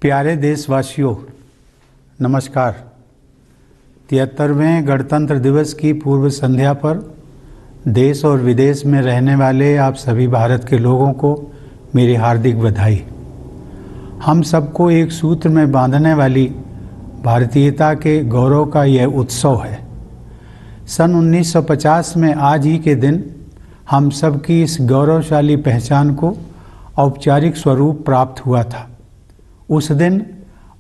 प्यारे देशवासियों, नमस्कार। 73वें गणतंत्र दिवस की पूर्व संध्या पर देश और विदेश में रहने वाले आप सभी भारत के लोगों को मेरी हार्दिक बधाई। हम सबको एक सूत्र में बांधने वाली भारतीयता के गौरव का यह उत्सव है। सन 1950 में आज ही के दिन हम सबकी इस गौरवशाली पहचान को औपचारिक स्वरूप प्राप्त हुआ था। उस दिन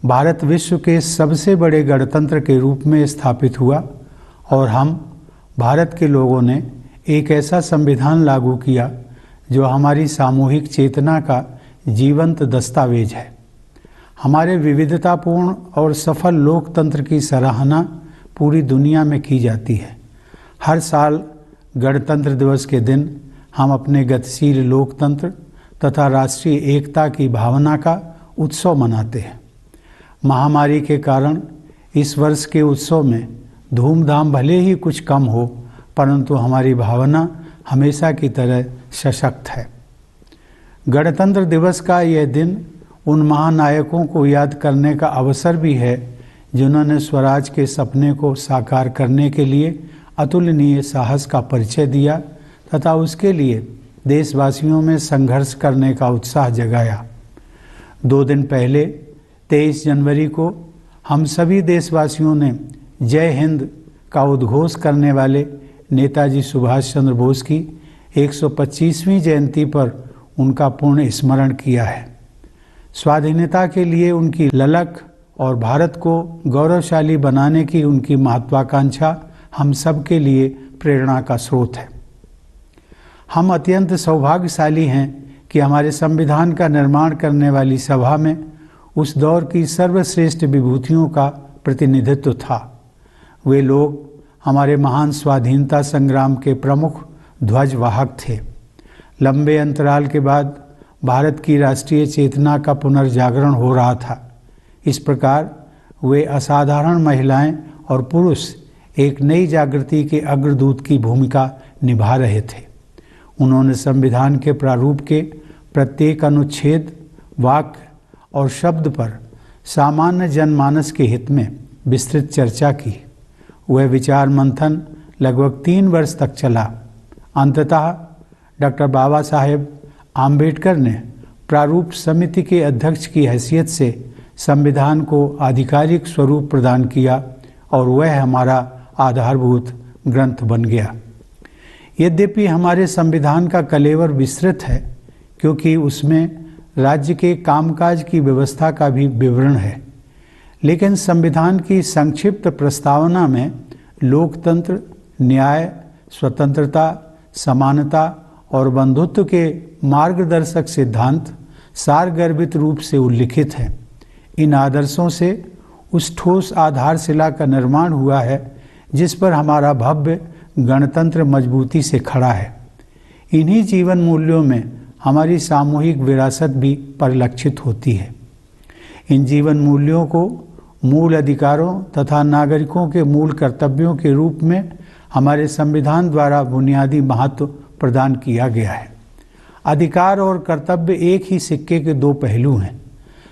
भारत विश्व के सबसे बड़े गणतंत्र के रूप में स्थापित हुआ और हम भारत के लोगों ने एक ऐसा संविधान लागू किया जो हमारी सामूहिक चेतना का जीवंत दस्तावेज है। हमारे विविधतापूर्ण और सफल लोकतंत्र की सराहना पूरी दुनिया में की जाती है। हर साल गणतंत्र दिवस के दिन हम अपने गतिशील लोकतंत्र तथा राष्ट्रीय एकता की भावना का उत्सव मनाते हैं। महामारी के कारण इस वर्ष के उत्सव में धूमधाम भले ही कुछ कम हो, परंतु हमारी भावना हमेशा की तरह सशक्त है। गणतंत्र दिवस का यह दिन उन महानायकों को याद करने का अवसर भी है जिन्होंने स्वराज के सपने को साकार करने के लिए अतुलनीय साहस का परिचय दिया तथा उसके लिए देशवासियों में संघर्ष करने का उत्साह जगाया। 2 दिन पहले 23 जनवरी को हम सभी देशवासियों ने जय हिंद का उद्घोष करने वाले नेताजी सुभाष चंद्र बोस की 125वीं जयंती पर उनका पूर्ण स्मरण किया है। स्वाधीनता के लिए उनकी ललक और भारत को गौरवशाली बनाने की उनकी महत्वाकांक्षा हम सब के लिए प्रेरणा का स्रोत है। हम अत्यंत सौभाग्यशाली हैं कि हमारे संविधान का निर्माण करने वाली सभा में उस दौर की सर्वश्रेष्ठ विभूतियों का प्रतिनिधित्व था। वे लोग हमारे महान स्वाधीनता संग्राम के प्रमुख ध्वजवाहक थे। लंबे अंतराल के बाद भारत की राष्ट्रीय चेतना का पुनर्जागरण हो रहा था। इस प्रकार वे असाधारण महिलाएं और पुरुष एक नई जागृति के अग्रदूत की भूमिका निभा रहे थे। उन्होंने संविधान के प्रारूप के प्रत्येक अनुच्छेद, वाक्य और शब्द पर सामान्य जनमानस के हित में विस्तृत चर्चा की। वह विचार मंथन लगभग 3 वर्ष तक चला। अंततः डॉक्टर बाबा साहेब आम्बेडकर ने प्रारूप समिति के अध्यक्ष की हैसियत से संविधान को आधिकारिक स्वरूप प्रदान किया और वह हमारा आधारभूत ग्रंथ बन गया। यद्यपि हमारे संविधान का कलेवर विस्तृत है, क्योंकि उसमें राज्य के कामकाज की व्यवस्था का भी विवरण है, लेकिन संविधान की संक्षिप्त प्रस्तावना में लोकतंत्र, न्याय, स्वतंत्रता, समानता और बंधुत्व के मार्गदर्शक सिद्धांत सारगर्भित रूप से उल्लिखित हैं। इन आदर्शों से उस ठोस आधारशिला का निर्माण हुआ है जिस पर हमारा भव्य गणतंत्र मजबूती से खड़ा है। इन्हीं जीवन मूल्यों में हमारी सामूहिक विरासत भी परिलक्षित होती है। इन जीवन मूल्यों को मूल अधिकारों तथा नागरिकों के मूल कर्तव्यों के रूप में हमारे संविधान द्वारा बुनियादी महत्व प्रदान किया गया है। अधिकार और कर्तव्य एक ही सिक्के के 2 पहलू हैं।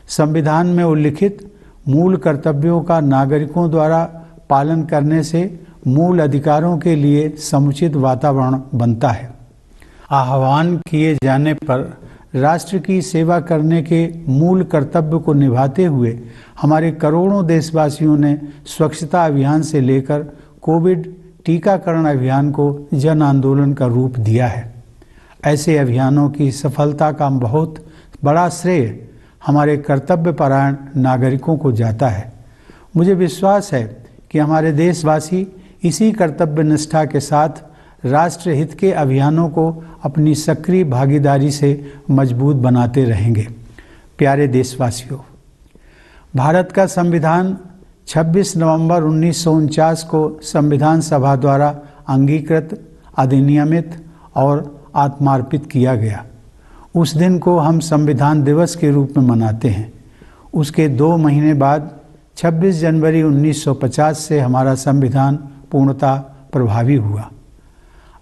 संविधान में उल्लिखित मूल कर्तव्यों का नागरिकों द्वारा पालन करने से मूल अधिकारों के लिए समुचित वातावरण बनता है। आह्वान किए जाने पर राष्ट्र की सेवा करने के मूल कर्तव्य को निभाते हुए हमारे करोड़ों देशवासियों ने स्वच्छता अभियान से लेकर कोविड टीकाकरण अभियान को जन आंदोलन का रूप दिया है। ऐसे अभियानों की सफलता का बहुत बड़ा श्रेय हमारे कर्तव्यपरायण नागरिकों को जाता है। मुझे विश्वास है कि हमारे देशवासी इसी कर्तव्य निष्ठा के साथ राष्ट्रहित के अभियानों को अपनी सक्रिय भागीदारी से मजबूत बनाते रहेंगे। प्यारे देशवासियों, भारत का संविधान 26 नवंबर 1949 को संविधान सभा द्वारा अंगीकृत, अधिनियमित और आत्मार्पित किया गया। उस दिन को हम संविधान दिवस के रूप में मनाते हैं। उसके 2 महीने बाद 26 जनवरी 1950 से हमारा संविधान पूर्णतः प्रभावी हुआ।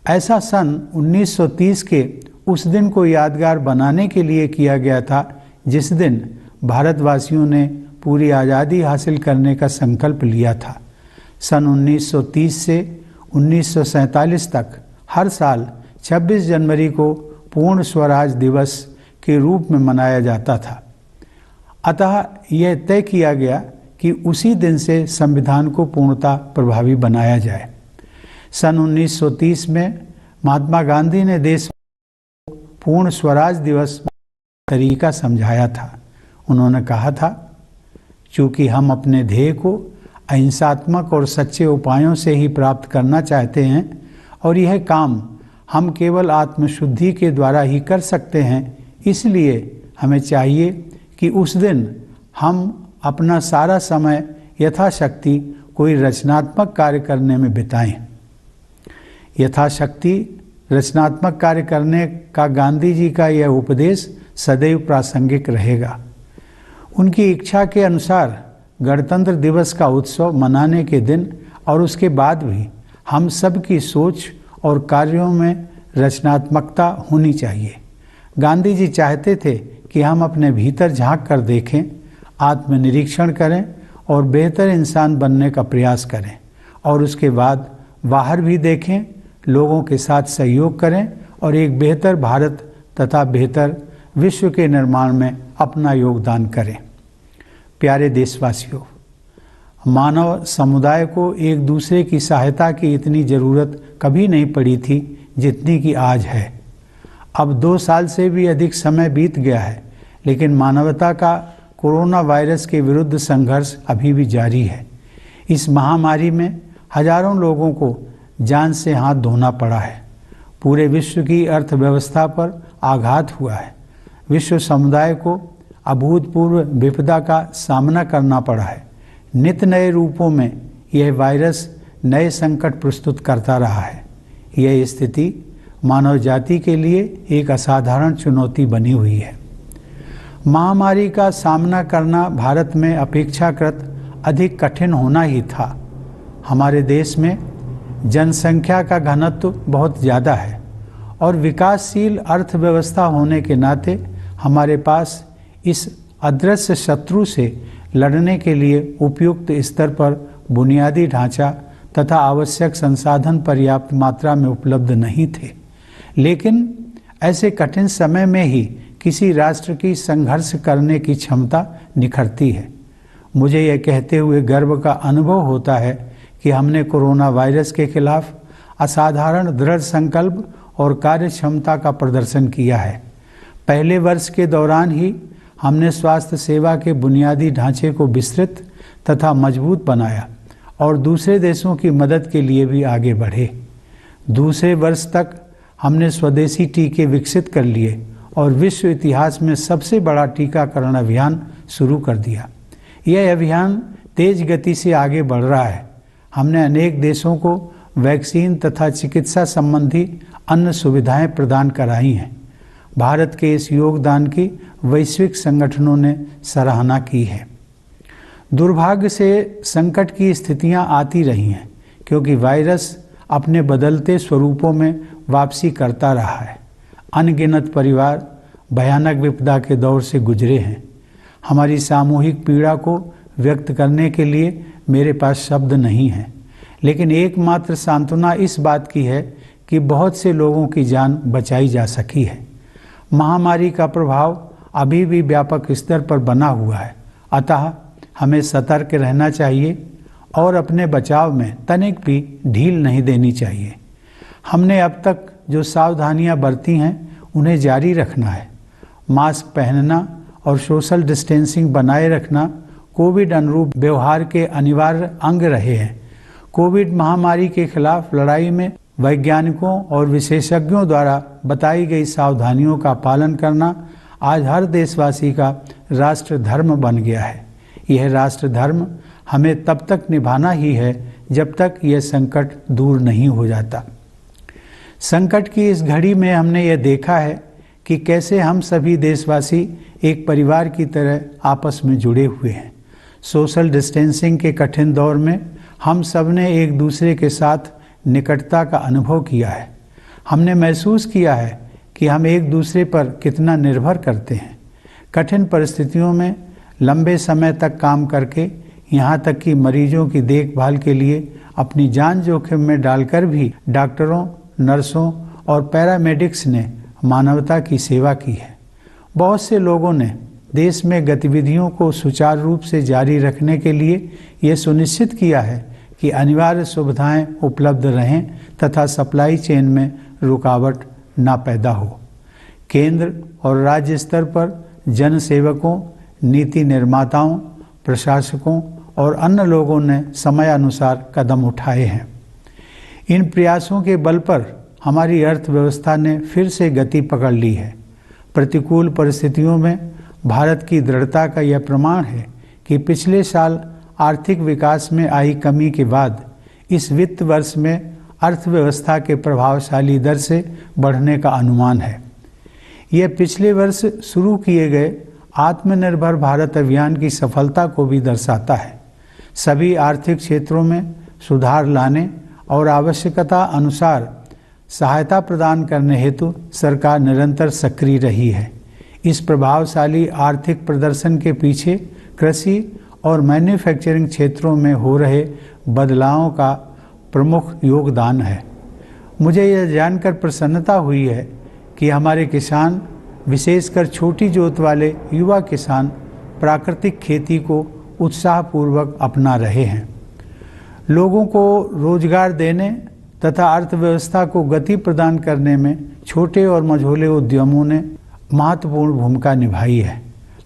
ऐसा सन 1930 के उस दिन को यादगार बनाने के लिए किया गया था जिस दिन भारतवासियों ने पूरी आज़ादी हासिल करने का संकल्प लिया था। सन 1930 से 1947 तक हर साल 26 जनवरी को पूर्ण स्वराज दिवस के रूप में मनाया जाता था। अतः यह तय किया गया कि उसी दिन से संविधान को पूर्णतः प्रभावी बनाया जाए। सन 1930 में महात्मा गांधी ने देश को पूर्ण स्वराज दिवस तरीका समझाया था। उन्होंने कहा था, चूँकि हम अपने ध्येय को अहिंसात्मक और सच्चे उपायों से ही प्राप्त करना चाहते हैं और यह काम हम केवल आत्मशुद्धि के द्वारा ही कर सकते हैं, इसलिए हमें चाहिए कि उस दिन हम अपना सारा समय यथाशक्ति कोई रचनात्मक कार्य करने में बिताएं। यथाशक्ति रचनात्मक कार्य करने का गांधी जी का यह उपदेश सदैव प्रासंगिक रहेगा। उनकी इच्छा के अनुसार गणतंत्र दिवस का उत्सव मनाने के दिन और उसके बाद भी हम सब की सोच और कार्यों में रचनात्मकता होनी चाहिए। गांधी जी चाहते थे कि हम अपने भीतर झांक कर देखें, आत्मनिरीक्षण करें और बेहतर इंसान बनने का प्रयास करें और उसके बाद बाहर भी देखें, लोगों के साथ सहयोग करें और एक बेहतर भारत तथा बेहतर विश्व के निर्माण में अपना योगदान करें। प्यारे देशवासियों, मानव समुदाय को एक दूसरे की सहायता की इतनी ज़रूरत कभी नहीं पड़ी थी जितनी कि आज है। अब 2 साल से भी अधिक समय बीत गया है, लेकिन मानवता का कोरोना वायरस के विरुद्ध संघर्ष अभी भी जारी है। इस महामारी में हजारों लोगों को जान से हाथ धोना पड़ा है। पूरे विश्व की अर्थव्यवस्था पर आघात हुआ है। विश्व समुदाय को अभूतपूर्व विपदा का सामना करना पड़ा है। नित नए रूपों में यह वायरस नए संकट प्रस्तुत करता रहा है। यह स्थिति मानव जाति के लिए एक असाधारण चुनौती बनी हुई है। महामारी का सामना करना भारत में अपेक्षाकृत अधिक कठिन होना ही था। हमारे देश में जनसंख्या का घनत्व बहुत ज़्यादा है और विकासशील अर्थव्यवस्था होने के नाते हमारे पास इस अदृश्य शत्रु से लड़ने के लिए उपयुक्त स्तर पर बुनियादी ढांचा तथा आवश्यक संसाधन पर्याप्त मात्रा में उपलब्ध नहीं थे। लेकिन ऐसे कठिन समय में ही किसी राष्ट्र की संघर्ष करने की क्षमता निखरती है। मुझे यह कहते हुए गर्व का अनुभव होता है कि हमने कोरोना वायरस के खिलाफ असाधारण दृढ़ संकल्प और कार्य क्षमता का प्रदर्शन किया है। पहले वर्ष के दौरान ही हमने स्वास्थ्य सेवा के बुनियादी ढांचे को विस्तृत तथा मजबूत बनाया और दूसरे देशों की मदद के लिए भी आगे बढ़े। दूसरे वर्ष तक हमने स्वदेशी टीके विकसित कर लिए और विश्व इतिहास में सबसे बड़ा टीकाकरण अभियान शुरू कर दिया। यह अभियान तेज गति से आगे बढ़ रहा है। हमने अनेक देशों को वैक्सीन तथा चिकित्सा संबंधी अन्य सुविधाएं प्रदान कराई हैं। भारत के इस योगदान की वैश्विक संगठनों ने सराहना की है। दुर्भाग्य से संकट की स्थितियां आती रही हैं क्योंकि वायरस अपने बदलते स्वरूपों में वापसी करता रहा है। अनगिनत परिवार भयानक विपदा के दौर से गुजरे हैं। हमारी सामूहिक पीड़ा को व्यक्त करने के लिए मेरे पास शब्द नहीं हैं, लेकिन एकमात्र सांत्वना इस बात की है कि बहुत से लोगों की जान बचाई जा सकी है। महामारी का प्रभाव अभी भी व्यापक स्तर पर बना हुआ है, अतः हमें सतर्क रहना चाहिए और अपने बचाव में तनिक भी ढील नहीं देनी चाहिए। हमने अब तक जो सावधानियां बरती हैं उन्हें जारी रखना है। मास्क पहनना और सोशल डिस्टेंसिंग बनाए रखना कोविड अनुरूप व्यवहार के अनिवार्य अंग रहे हैं। कोविड महामारी के खिलाफ लड़ाई में वैज्ञानिकों और विशेषज्ञों द्वारा बताई गई सावधानियों का पालन करना आज हर देशवासी का राष्ट्र धर्म बन गया है। यह राष्ट्र धर्म हमें तब तक निभाना ही है जब तक यह संकट दूर नहीं हो जाता। संकट की इस घड़ी में हमने यह देखा है कि कैसे हम सभी देशवासी एक परिवार की तरह आपस में जुड़े हुए हैं। सोशल डिस्टेंसिंग के कठिन दौर में हम सब ने एक दूसरे के साथ निकटता का अनुभव किया है। हमने महसूस किया है कि हम एक दूसरे पर कितना निर्भर करते हैं। कठिन परिस्थितियों में लंबे समय तक काम करके यहाँ तक कि मरीजों की देखभाल के लिए अपनी जान जोखिम में डालकर भी डॉक्टरों, नर्सों और पैरामेडिक्स ने मानवता की सेवा की है। बहुत से लोगों ने देश में गतिविधियों को सुचारू रूप से जारी रखने के लिए ये सुनिश्चित किया है कि अनिवार्य सुविधाएं उपलब्ध रहें तथा सप्लाई चेन में रुकावट ना पैदा हो। केंद्र और राज्य स्तर पर जन सेवकों, नीति निर्माताओं, प्रशासकों और अन्य लोगों ने समयानुसार कदम उठाए हैं। इन प्रयासों के बल पर हमारी अर्थव्यवस्था ने फिर से गति पकड़ ली है। प्रतिकूल परिस्थितियों में भारत की दृढ़ता का यह प्रमाण है कि पिछले साल आर्थिक विकास में आई कमी के बाद इस वित्त वर्ष में अर्थव्यवस्था के प्रभावशाली दर से बढ़ने का अनुमान है। यह पिछले वर्ष शुरू किए गए आत्मनिर्भर भारत अभियान की सफलता को भी दर्शाता है। सभी आर्थिक क्षेत्रों में सुधार लाने और आवश्यकता अनुसार सहायता प्रदान करने हेतु सरकार निरंतर सक्रिय रही है। इस प्रभावशाली आर्थिक प्रदर्शन के पीछे कृषि और मैन्युफैक्चरिंग क्षेत्रों में हो रहे बदलावों का प्रमुख योगदान है। मुझे यह जानकर प्रसन्नता हुई है कि हमारे किसान, विशेषकर छोटी जोत वाले युवा किसान, प्राकृतिक खेती को उत्साहपूर्वक अपना रहे हैं। लोगों को रोजगार देने तथा अर्थव्यवस्था को गति प्रदान करने में छोटे और मझोले उद्यमों ने महत्वपूर्ण भूमिका निभाई है।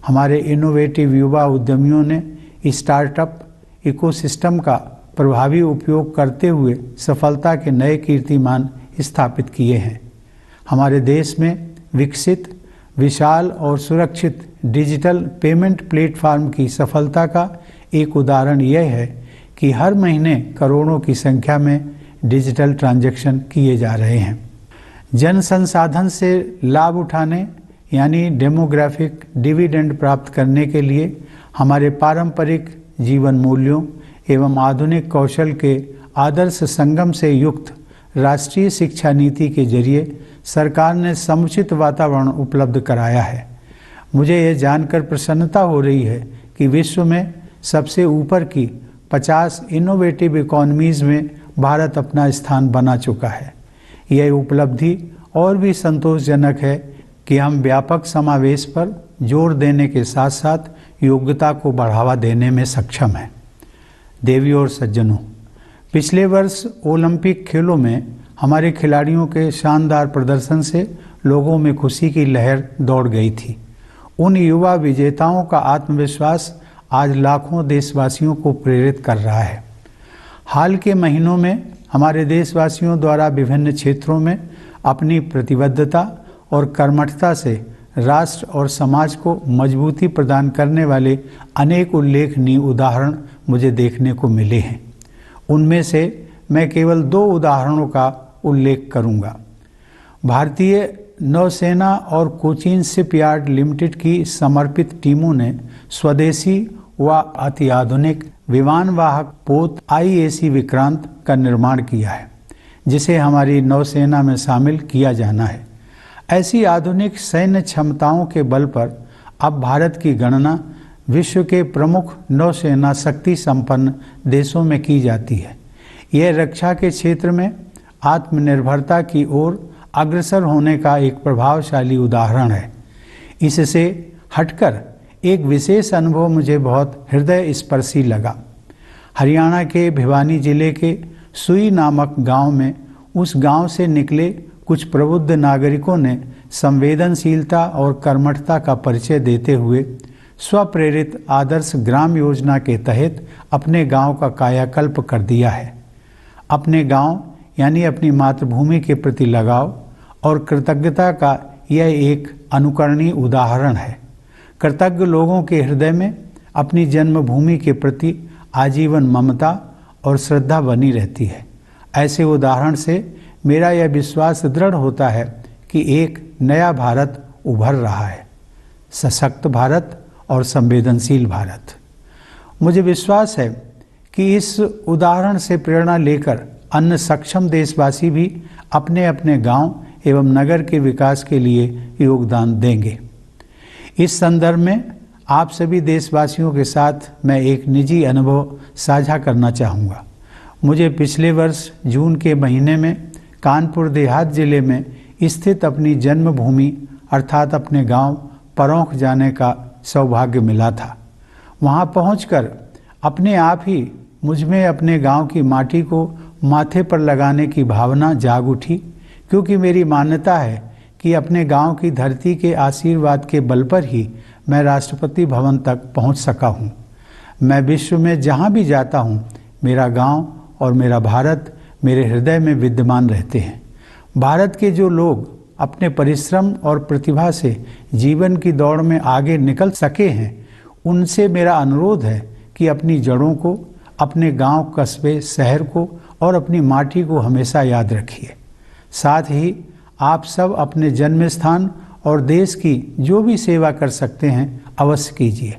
हमारे इनोवेटिव युवा उद्यमियों ने स्टार्टअप इकोसिस्टम का प्रभावी उपयोग करते हुए सफलता के नए कीर्तिमान स्थापित किए हैं। हमारे देश में विकसित, विशाल और सुरक्षित डिजिटल पेमेंट प्लेटफॉर्म की सफलता का एक उदाहरण यह है कि हर महीने करोड़ों की संख्या में डिजिटल ट्रांजैक्शन किए जा रहे हैं। जन संसाधन से लाभ उठाने यानी डेमोग्राफिक डिविडेंड प्राप्त करने के लिए हमारे पारंपरिक जीवन मूल्यों एवं आधुनिक कौशल के आदर्श संगम से युक्त राष्ट्रीय शिक्षा नीति के जरिए सरकार ने समुचित वातावरण उपलब्ध कराया है। मुझे यह जानकर प्रसन्नता हो रही है कि विश्व में सबसे ऊपर की 50 इनोवेटिव इकोनॉमीज़ में भारत अपना स्थान बना चुका है। यह उपलब्धि और भी संतोषजनक है कि हम व्यापक समावेश पर जोर देने के साथ साथ योग्यता को बढ़ावा देने में सक्षम हैं। देवियों और सज्जनों, पिछले वर्ष ओलंपिक खेलों में हमारे खिलाड़ियों के शानदार प्रदर्शन से लोगों में खुशी की लहर दौड़ गई थी। उन युवा विजेताओं का आत्मविश्वास आज लाखों देशवासियों को प्रेरित कर रहा है। हाल के महीनों में हमारे देशवासियों द्वारा विभिन्न क्षेत्रों में अपनी प्रतिबद्धता और कर्मठता से राष्ट्र और समाज को मजबूती प्रदान करने वाले अनेक उल्लेखनीय उदाहरण मुझे देखने को मिले हैं। उनमें से मैं केवल 2 उदाहरणों का उल्लेख करूंगा। भारतीय नौसेना और कोचीन शिपयार्ड लिमिटेड की समर्पित टीमों ने स्वदेशी व अति आधुनिक विमानवाहक पोत IAC विक्रांत का निर्माण किया है, जिसे हमारी नौसेना में शामिल किया जाना है। ऐसी आधुनिक सैन्य क्षमताओं के बल पर अब भारत की गणना विश्व के प्रमुख नौसेना शक्ति संपन्न देशों में की जाती है। यह रक्षा के क्षेत्र में आत्मनिर्भरता की ओर अग्रसर होने का एक प्रभावशाली उदाहरण है। इससे हटकर एक विशेष अनुभव मुझे बहुत हृदय स्पर्शी लगा। हरियाणा के भिवानी जिले के सुई नामक गांव में उस गांव से निकले कुछ प्रबुद्ध नागरिकों ने संवेदनशीलता और कर्मठता का परिचय देते हुए स्वप्रेरित आदर्श ग्राम योजना के तहत अपने गांव का कायाकल्प कर दिया है। अपने गांव यानी अपनी मातृभूमि के प्रति लगाव और कृतज्ञता का यह एक अनुकरणीय उदाहरण है। कृतज्ञ लोगों के हृदय में अपनी जन्मभूमि के प्रति आजीवन ममता और श्रद्धा बनी रहती है। ऐसे उदाहरण से मेरा यह विश्वास दृढ़ होता है कि एक नया भारत उभर रहा है, सशक्त भारत और संवेदनशील भारत। मुझे विश्वास है कि इस उदाहरण से प्रेरणा लेकर अन्य सक्षम देशवासी भी अपने अपने गांव एवं नगर के विकास के लिए योगदान देंगे। इस संदर्भ में आप सभी देशवासियों के साथ मैं एक निजी अनुभव साझा करना चाहूँगा। मुझे पिछले वर्ष जून के महीने में कानपुर देहात जिले में स्थित अपनी जन्मभूमि अर्थात अपने गांव परौंख जाने का सौभाग्य मिला था। वहां पहुंचकर अपने आप ही मुझमें अपने गांव की माटी को माथे पर लगाने की भावना जाग उठी, क्योंकि मेरी मान्यता है कि अपने गांव की धरती के आशीर्वाद के बल पर ही मैं राष्ट्रपति भवन तक पहुंच सका हूं। मैं विश्व में जहां भी जाता हूं, मेरा गांव और मेरा भारत मेरे हृदय में विद्यमान रहते हैं। भारत के जो लोग अपने परिश्रम और प्रतिभा से जीवन की दौड़ में आगे निकल सके हैं, उनसे मेरा अनुरोध है कि अपनी जड़ों को, अपने गांव, कस्बे, शहर को और अपनी माटी को हमेशा याद रखिए। साथ ही आप सब अपने जन्म स्थान और देश की जो भी सेवा कर सकते हैं अवश्य कीजिए।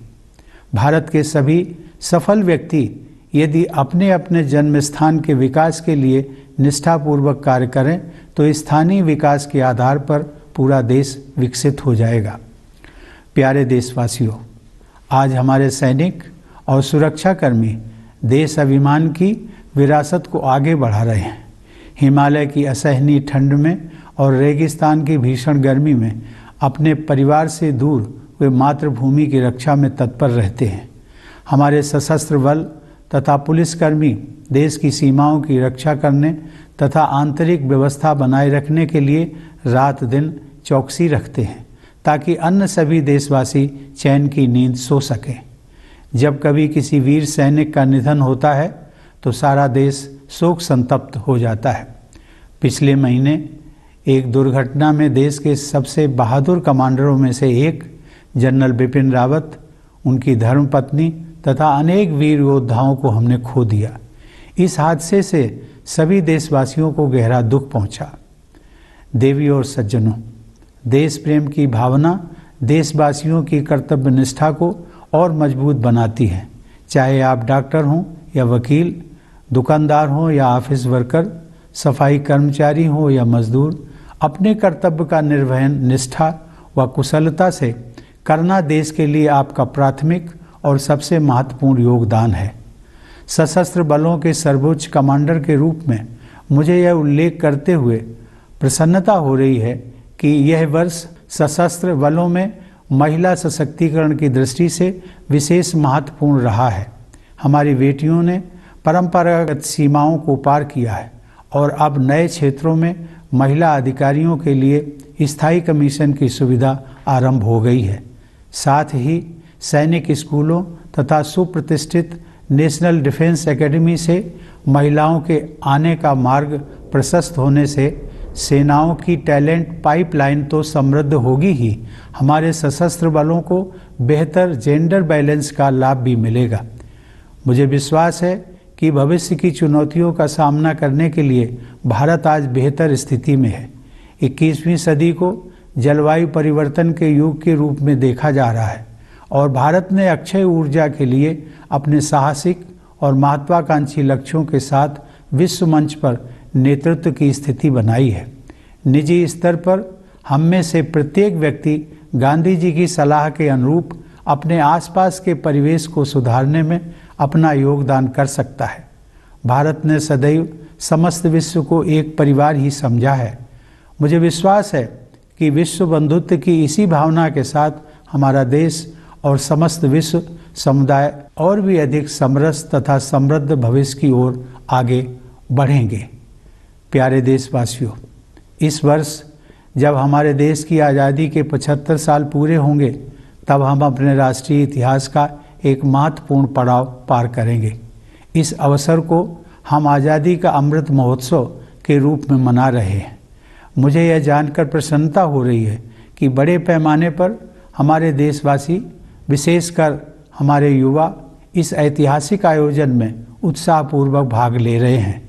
भारत के सभी सफल व्यक्ति यदि अपने अपने जन्म स्थान के विकास के लिए निष्ठापूर्वक कार्य करें तो स्थानीय विकास के आधार पर पूरा देश विकसित हो जाएगा। प्यारे देशवासियों, आज हमारे सैनिक और सुरक्षाकर्मी देश अभिमान की विरासत को आगे बढ़ा रहे हैं। हिमालय की असहनीय ठंड में और रेगिस्तान की भीषण गर्मी में अपने परिवार से दूर वे मातृभूमि की रक्षा में तत्पर रहते हैं। हमारे सशस्त्र बल तथा पुलिसकर्मी देश की सीमाओं की रक्षा करने तथा आंतरिक व्यवस्था बनाए रखने के लिए रात दिन चौकसी रखते हैं, ताकि अन्य सभी देशवासी चैन की नींद सो सकें। जब कभी किसी वीर सैनिक का निधन होता है तो सारा देश शोक संतप्त हो जाता है। पिछले महीने एक दुर्घटना में देश के सबसे बहादुर कमांडरों में से एक जनरल बिपिन रावत, उनकी धर्मपत्नी तथा अनेक वीर योद्धाओं को हमने खो दिया। इस हादसे से सभी देशवासियों को गहरा दुख पहुंचा। देवी और सज्जनों, देश प्रेम की भावना देशवासियों की कर्तव्य निष्ठा को और मजबूत बनाती है। चाहे आप डॉक्टर हों या वकील, दुकानदार हों या ऑफिस वर्कर, सफाई कर्मचारी हों या मजदूर, अपने कर्तव्य का निर्वहन निष्ठा व कुशलता से करना देश के लिए आपका प्राथमिक और सबसे महत्वपूर्ण योगदान है। सशस्त्र बलों के सर्वोच्च कमांडर के रूप में मुझे यह उल्लेख करते हुए प्रसन्नता हो रही है कि यह वर्ष सशस्त्र बलों में महिला सशक्तिकरण की दृष्टि से विशेष महत्वपूर्ण रहा है। हमारी बेटियों ने परंपरागत सीमाओं को पार किया है और अब नए क्षेत्रों में महिला अधिकारियों के लिए स्थायी कमीशन की सुविधा आरंभ हो गई है। साथ ही सैनिक स्कूलों तथा सुप्रतिष्ठित नेशनल डिफेंस एकेडमी से महिलाओं के आने का मार्ग प्रशस्त होने से सेनाओं की टैलेंट पाइपलाइन तो समृद्ध होगी ही, हमारे सशस्त्र बलों को बेहतर जेंडर बैलेंस का लाभ भी मिलेगा। मुझे विश्वास है कि भविष्य की चुनौतियों का सामना करने के लिए भारत आज बेहतर स्थिति में है। 21वीं सदी को जलवायु परिवर्तन के युग के रूप में देखा जा रहा है और भारत ने अक्षय ऊर्जा के लिए अपने साहसिक और महत्वाकांक्षी लक्ष्यों के साथ विश्व मंच पर नेतृत्व की स्थिति बनाई है। निजी स्तर पर हम में से प्रत्येक व्यक्ति गांधी जी की सलाह के अनुरूप अपने आसपास के परिवेश को सुधारने में अपना योगदान कर सकता है। भारत ने सदैव समस्त विश्व को एक परिवार ही समझा है। मुझे विश्वास है कि विश्व बंधुत्व की इसी भावना के साथ हमारा देश और समस्त विश्व समुदाय और भी अधिक समरस तथा समृद्ध भविष्य की ओर आगे बढ़ेंगे। प्यारे देशवासियों, इस वर्ष जब हमारे देश की आज़ादी के 75 साल पूरे होंगे, तब हम अपने राष्ट्रीय इतिहास का एक महत्वपूर्ण पड़ाव पार करेंगे। इस अवसर को हम आज़ादी का अमृत महोत्सव के रूप में मना रहे हैं। मुझे यह जानकर प्रसन्नता हो रही है कि बड़े पैमाने पर हमारे देशवासी, विशेषकर हमारे युवा, इस ऐतिहासिक आयोजन में उत्साहपूर्वक भाग ले रहे हैं।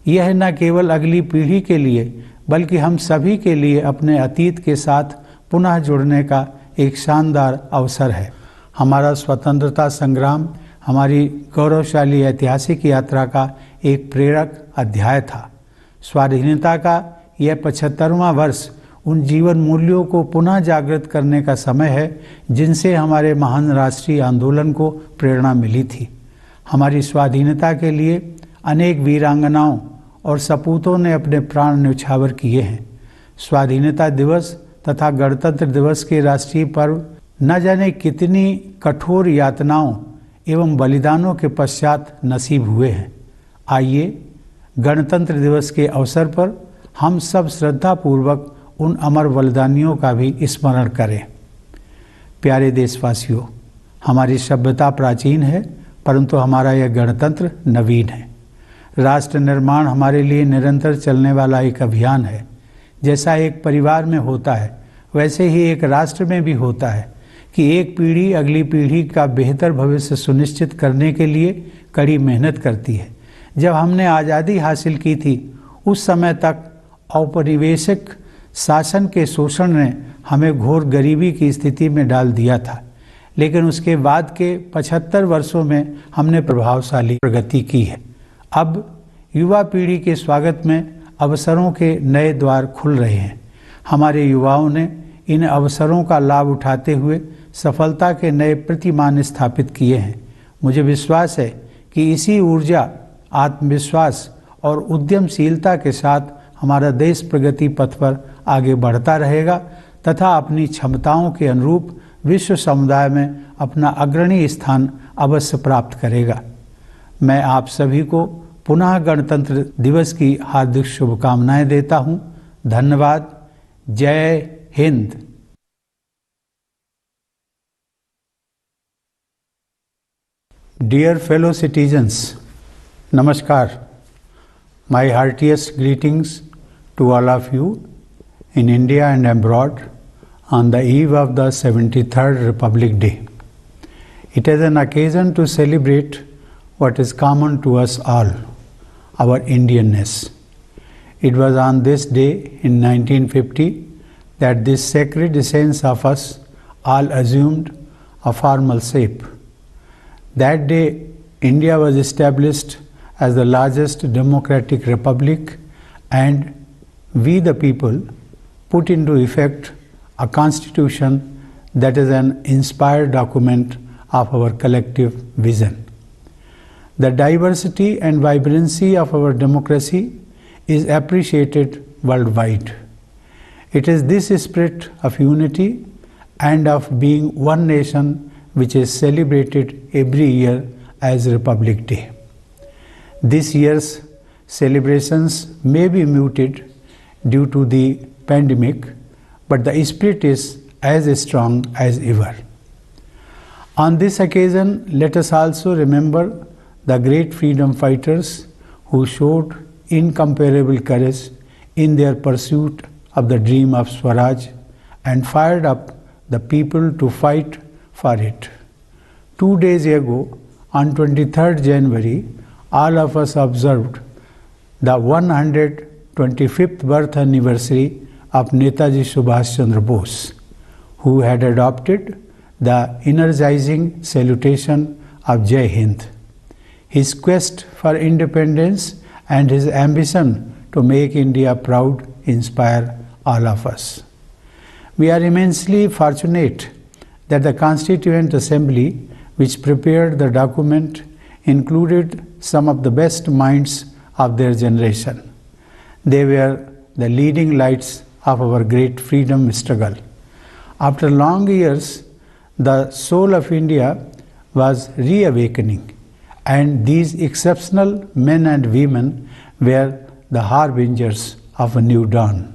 यह न केवल अगली पीढ़ी के लिए बल्कि हम सभी के लिए अपने अतीत के साथ पुनः जुड़ने का एक शानदार अवसर है। हमारा स्वतंत्रता संग्राम हमारी गौरवशाली ऐतिहासिक यात्रा का एक प्रेरक अध्याय था। स्वाधीनता का यह 75वां वर्ष उन जीवन मूल्यों को पुनः जागृत करने का समय है जिनसे हमारे महान राष्ट्रीय आंदोलन को प्रेरणा मिली थी। हमारी स्वाधीनता के लिए अनेक वीरांगनाओं और सपूतों ने अपने प्राण न्यौछावर किए हैं। स्वाधीनता दिवस तथा गणतंत्र दिवस के राष्ट्रीय पर्व न जाने कितनी कठोर यातनाओं एवं बलिदानों के पश्चात नसीब हुए हैं। आइए गणतंत्र दिवस के अवसर पर हम सब श्रद्धापूर्वक उन अमर बलिदानियों का भी स्मरण करें। प्यारे देशवासियों, हमारी सभ्यता प्राचीन है, परंतु हमारा यह गणतंत्र नवीन है। राष्ट्र निर्माण हमारे लिए निरंतर चलने वाला एक अभियान है। जैसा एक परिवार में होता है, वैसे ही एक राष्ट्र में भी होता है कि एक पीढ़ी अगली पीढ़ी का बेहतर भविष्य सुनिश्चित करने के लिए कड़ी मेहनत करती है। जब हमने आज़ादी हासिल की थी, उस समय तक औपनिवेशिक शासन के शोषण ने हमें घोर गरीबी की स्थिति में डाल दिया था, लेकिन उसके बाद के 75 वर्षों में हमने प्रभावशाली प्रगति की है। अब युवा पीढ़ी के स्वागत में अवसरों के नए द्वार खुल रहे हैं। हमारे युवाओं ने इन अवसरों का लाभ उठाते हुए सफलता के नए प्रतिमान स्थापित किए हैं। मुझे विश्वास है कि इसी ऊर्जा, आत्मविश्वास और उद्यमशीलता के साथ हमारा देश प्रगति पथ पर आगे बढ़ता रहेगा तथा अपनी क्षमताओं के अनुरूप विश्व समुदाय में अपना अग्रणी स्थान अवश्य प्राप्त करेगा। मैं आप सभी को पुनः गणतंत्र दिवस की हार्दिक शुभकामनाएं देता हूं। धन्यवाद। जय Hind. Dear fellow citizens, Namaskar. My heartiest greetings to all of you in India and abroad on the eve of the 73rd Republic Day. It is an occasion to celebrate what is common to us all, our Indianness. It was on this day in 1950 that this sacred essence of us all assumed a formal shape. That day, India was established as the largest democratic republic, and we the people put into effect a constitution that is an inspired document of our collective vision. The diversity and vibrancy of our democracy is appreciated worldwide. It is this spirit of unity and of being one nation which is celebrated every year as Republic Day. This year's celebrations may be muted due to the pandemic, but the spirit is as strong as ever. On this occasion, let us also remember the great freedom fighters who showed incomparable courage in their pursuit of the dream of Swaraj and fired up the people to fight for it. 2 days ago, on 23rd January, all of us observed the 125th birth anniversary of Netaji Subhash Chandra Bose, who had adopted the energizing salutation of Jai Hind. His quest for independence and his ambition to make India proud inspire all of us. We are immensely fortunate that the Constituent Assembly, which prepared the document, included some of the best minds of their generation. They were the leading lights of our great freedom struggle. After long years, the soul of India was reawakening, and these exceptional men and women were the harbingers of a new dawn.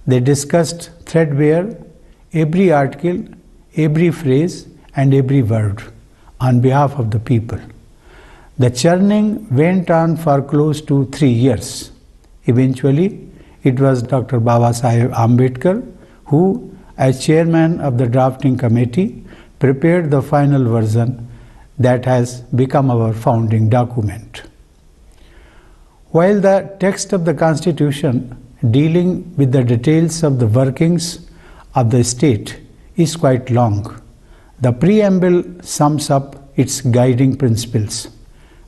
They discussed threadbare every article, every phrase, and every word on behalf of the people. The churning went on for close to 3 years. Eventually, it was Dr. Babasaheb Ambedkar who, as chairman of the drafting committee, prepared the final version that has become our founding document. While the text of the Constitution dealing with the details of the workings of the state is quite long, the preamble sums up its guiding principles: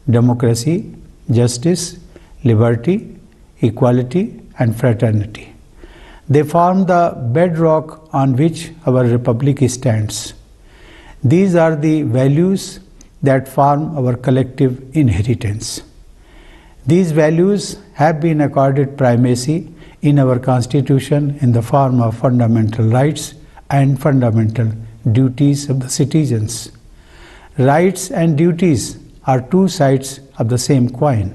democracy, justice, liberty, equality, and fraternity. They form the bedrock on which our republic stands. These are the values that form our collective inheritance. These values have been accorded primacy in our Constitution in the form of fundamental rights and fundamental duties of the citizens. Rights and duties are two sides of the same coin.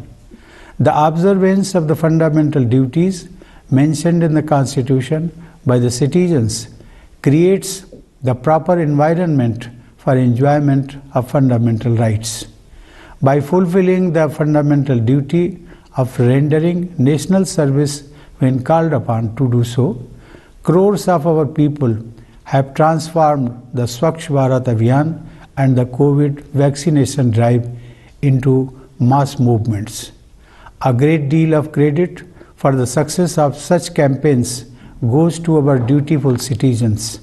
The observance of the fundamental duties mentioned in the Constitution by the citizens creates the proper environment for enjoyment of fundamental rights. By fulfilling the fundamental duty of rendering national service when called upon to do so, crores of our people have transformed the Swachh Bharat Abhiyan and the COVID vaccination drive into mass movements. A great deal of credit for the success of such campaigns goes to our dutiful citizens.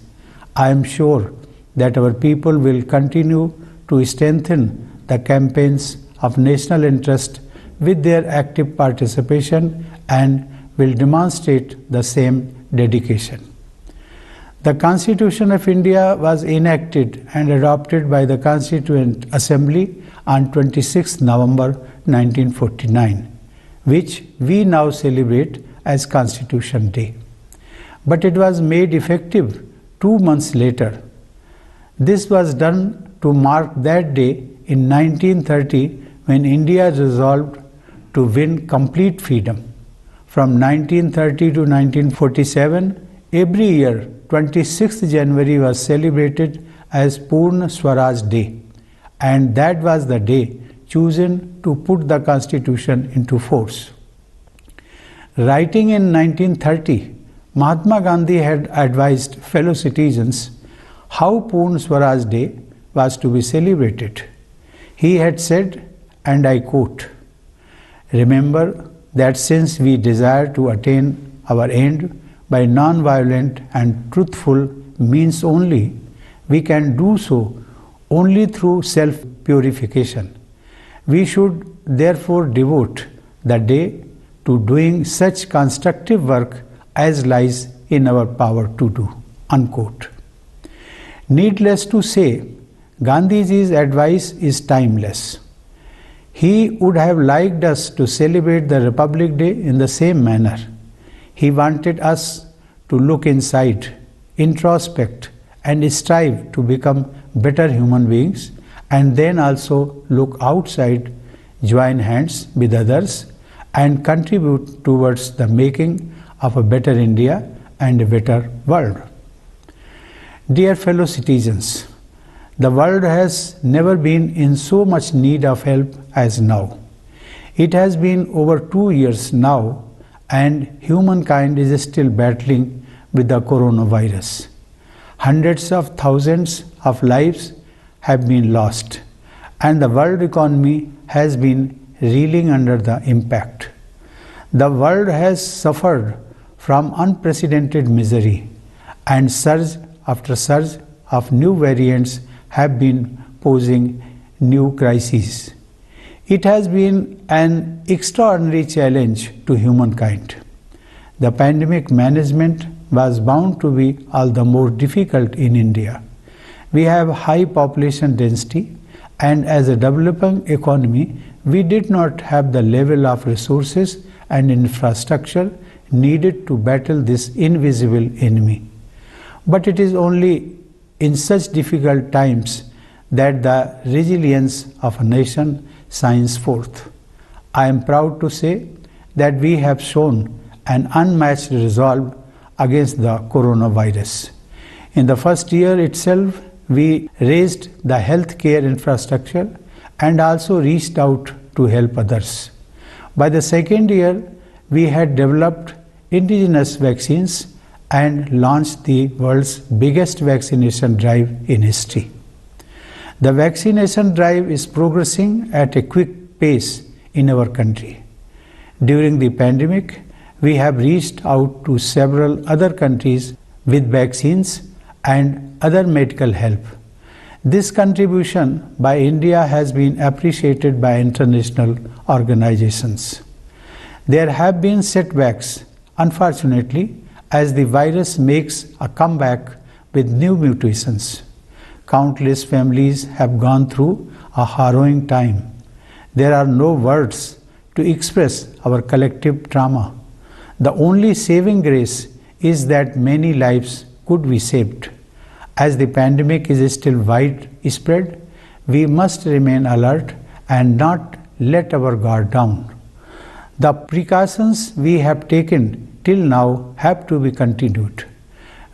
I am sure that our people will continue to strengthen the campaigns of national interest with their active participation and will demonstrate the same dedication. The Constitution of India was enacted and adopted by the Constituent Assembly on 26 November 1949, which we now celebrate as Constitution Day. But it was made effective 2 months later. This was done to mark that day in 1930 when India resolved to win complete freedom. From 1930 to 1947, every year 26th January was celebrated as Purna Swaraj Day, and that was the day chosen to put the Constitution into force. Writing in 1930, Mahatma Gandhi had advised fellow citizens how Purna Swaraj Day was to be celebrated. He had said, and I quote, "Remember that since we desire to attain our end by non-violent and truthful means only, we can do so only through self-purification. We should therefore devote the day to doing such constructive work as lies in our power to do." Unquote. Needless to say, Gandhiji's advice is timeless. He would have liked us to celebrate the Republic Day in the same manner. He wanted us to look inside, introspect, and strive to become better human beings, and then also look outside, join hands with others, and contribute towards the making of a better India and a better world. Dear fellow citizens, the world has never been in so much need of help as now. It has been over 2 years now, and humankind is still battling with the coronavirus. Hundreds of thousands of lives have been lost, and the world economy has been reeling under the impact. The world has suffered from unprecedented misery, and surge after surge of new variants have been posing new crises. It has been an extraordinary challenge to humankind. The pandemic management was bound to be all the more difficult in India. We have high population density, and as a developing economy, we did not have the level of resources and infrastructure needed to battle this invisible enemy. But it is only in such difficult times that the resilience of a nation shines forth. I am proud to say that we have shown an unmatched resolve against the coronavirus. In the first year itself, we raised the healthcare infrastructure and also reached out to help others. By the second year, we had developed indigenous vaccines and launched the world's biggest vaccination drive in history. The vaccination drive is progressing at a quick pace in our country. During the pandemic, we have reached out to several other countries with vaccines and other medical help. This contribution by India has been appreciated by international organizations. There have been setbacks, unfortunately, as the virus makes a comeback with new mutations. Countless families have gone through a harrowing time. There are no words to express our collective trauma. The only saving grace is that many lives could be saved. As the pandemic is still widespread, we must remain alert and not let our guard down. The precautions we have taken till now have to be continued.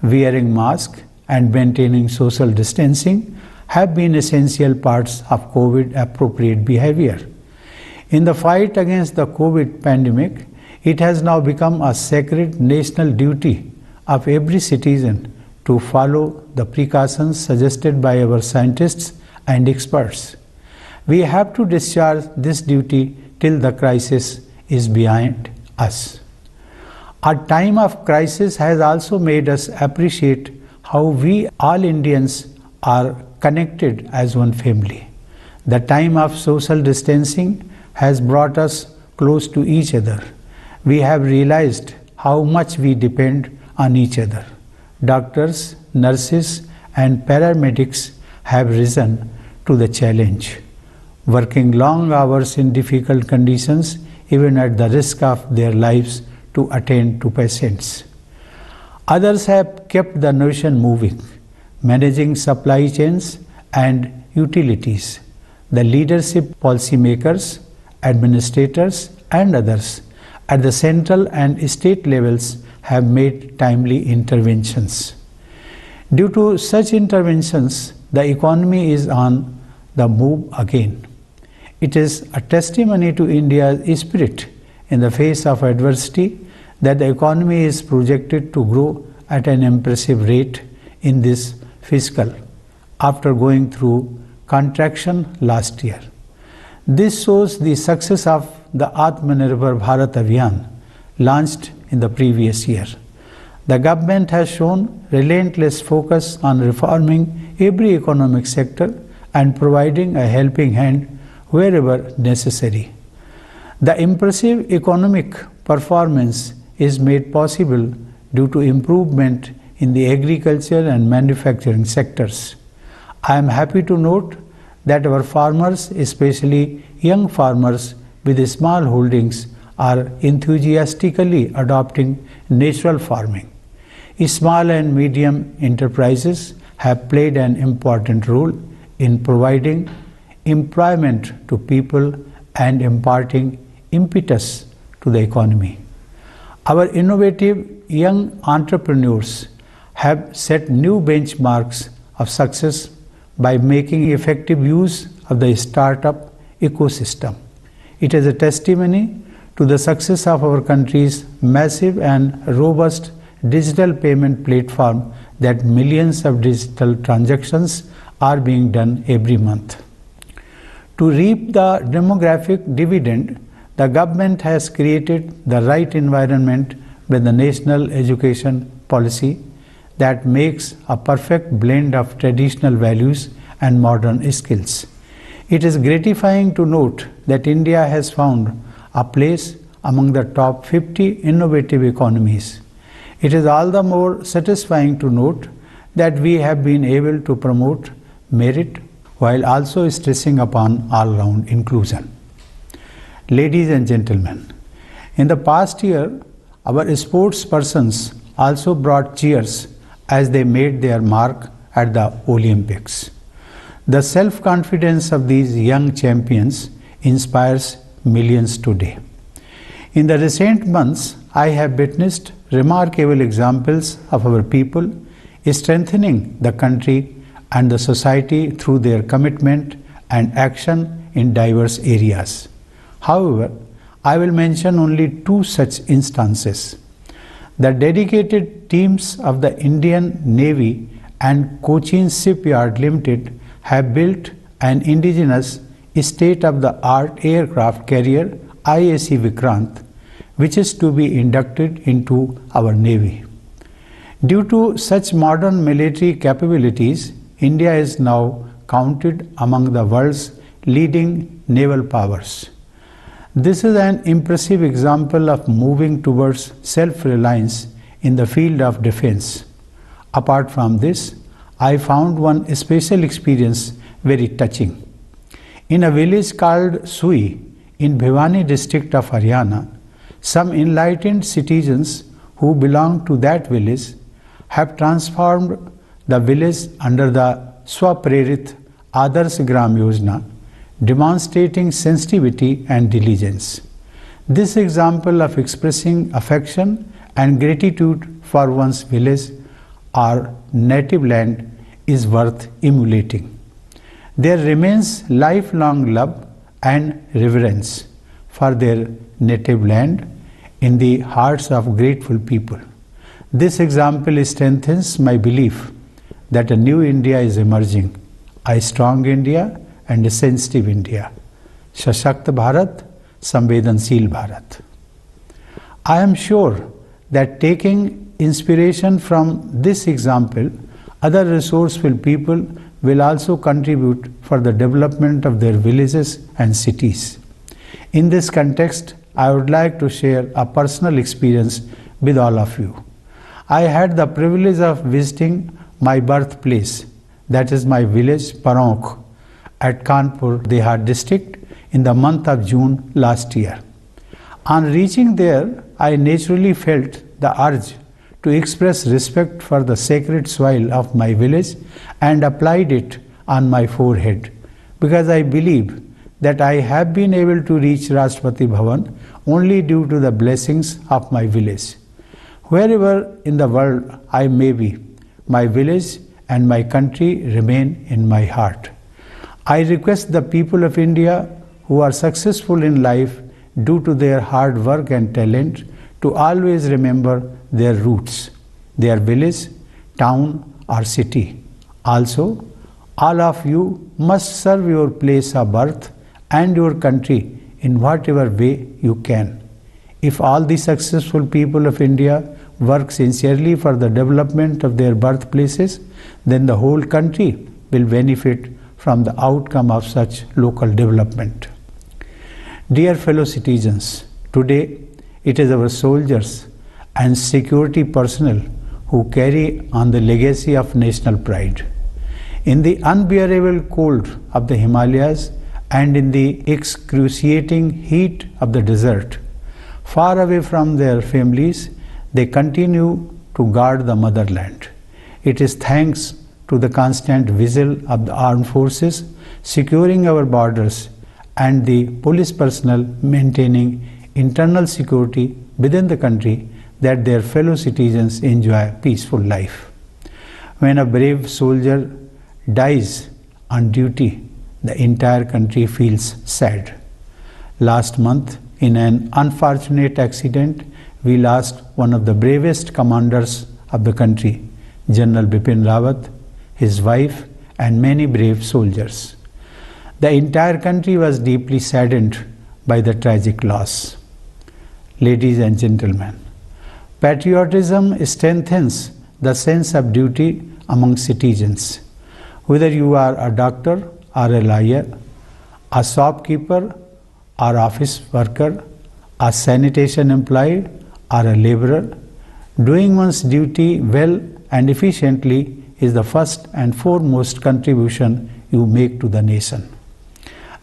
Wearing masks and maintaining social distancing have been essential parts of COVID-appropriate behavior. In the fight against the COVID pandemic, it has now become a sacred national duty of every citizen to follow the precautions suggested by our scientists and experts. We have to discharge this duty till the crisis is behind us. A time of crisis has also made us appreciate how we all Indians are connected as one family. The time of social distancing has brought us close to each other. We have realized how much we depend on each other. Doctors, nurses, and paramedics have risen to the challenge, working long hours in difficult conditions, even at the risk of their lives, to attend to patients. Others have kept the nation moving, managing supply chains and utilities. The leadership, policymakers, administrators, and others at the central and state levels have made timely interventions. Due to such interventions, the economy is on the move again. It is a testimony to India's spirit in the face of adversity that the economy is projected to grow at an impressive rate in this fiscal, after going through contraction last year. This shows the success of the Atmanirbhar Bharat Abhiyan launched in the previous year. The government has shown relentless focus on reforming every economic sector and providing a helping hand wherever necessary. The impressive economic performance is made possible due to improvement in the agriculture and manufacturing sectors. I am happy to note that our farmers, especially young farmers with small holdings, are enthusiastically adopting natural farming. Small and medium enterprises have played an important role in providing employment to people and imparting impetus to the economy. Our innovative young entrepreneurs have set new benchmarks of success by making effective use of the startup ecosystem. It is a testimony to the success of our country's massive and robust digital payment platform that millions of digital transactions are being done every month. To reap the demographic dividend, the government has created the right environment with the national education policy that makes a perfect blend of traditional values and modern skills. It is gratifying to note that India has found a place among the top 50 innovative economies. It is all the more satisfying to note that we have been able to promote merit while also stressing upon all-round inclusion. Ladies and gentlemen, in the past year, our sports persons also brought cheers as they made their mark at the Olympics. The self-confidence of these young champions inspires millions today. In the recent months, I have witnessed remarkable examples of our people strengthening the country and the society through their commitment and action in diverse areas. However, I will mention only two such instances. The dedicated teams of the Indian Navy and Cochin Shipyard Limited have built an indigenous state-of-the-art aircraft carrier IAC Vikrant, which is to be inducted into our Navy. Due to such modern military capabilities, India is now counted among the world's leading naval powers. This is an impressive example of moving towards self-reliance in the field of defense. Apart from this, I found one special experience very touching. In a village called Shri in Bhiwani district of Haryana, some enlightened citizens who belong to that village have transformed the village under the Swaprerit Adarsh Gram Yojana, demonstrating sensitivity and diligence. This example of expressing affection and gratitude for one's village or native land is worth emulating. There remains lifelong love and reverence for their native land in the hearts of grateful people. This example strengthens my belief that a new India is emerging, a strong India and a sensitive India. Sashakt Bharat, Samvedansheel Bharat. I am sure that taking inspiration from this example, other resourceful people will also contribute for the development of their villages and cities. In this context, I would like to share a personal experience with all of you. I had the privilege of visiting my birthplace, that is my village Paronk, at Kanpur, Dehat district in the month of June last year. On reaching there, I naturally felt the urge to express respect for the sacred soil of my village and applied it on my forehead, because I believe that I have been able to reach Rashtrapati Bhavan only due to the blessings of my village. Wherever in the world I may be, my village and my country remain in my heart. I request the people of India who are successful in life due to their hard work and talent to always remember their roots, their village, town or city. Also, all of you must serve your place of birth and your country in whatever way you can. If all the successful people of India work sincerely for the development of their birthplaces, then the whole country will benefit from the outcome of such local development. Dear fellow citizens, today it is our soldiers and security personnel who carry on the legacy of national pride. In the unbearable cold of the Himalayas and in the excruciating heat of the desert, far away from their families, they continue to guard the motherland. It is thanks to the constant vigil of the armed forces securing our borders and the police personnel maintaining internal security within the country that their fellow citizens enjoy peaceful life. When a brave soldier dies on duty, the entire country feels sad. Last month, in an unfortunate accident, we lost one of the bravest commanders of the country, General Bipin Rawat, his wife, and many brave soldiers. The entire country was deeply saddened by the tragic loss. Ladies and gentlemen, patriotism strengthens the sense of duty among citizens. Whether you are a doctor or a lawyer, a shopkeeper or office worker, a sanitation employee or a laborer, doing one's duty well and efficiently is the first and foremost contribution you make to the nation.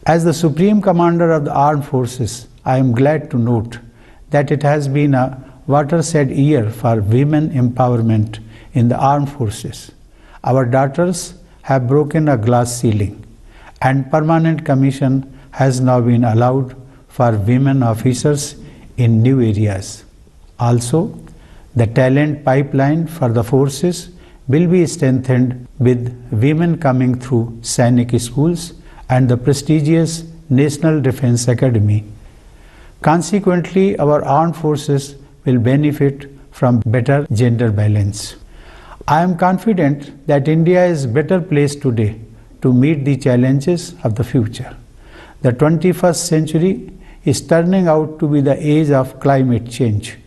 As the Supreme Commander of the Armed Forces, I am glad to note that it has been a watershed year for women empowerment in the armed forces. Our daughters have broken a glass ceiling, and permanent commission has now been allowed for women officers in new areas. Also, the talent pipeline for the forces will be strengthened with women coming through Sainik schools and the prestigious National Defence Academy. Consequently, our armed forces will benefit from better gender balance. I am confident that India is better placed today to meet the challenges of the future. The 21st century is turning out to be the age of climate change,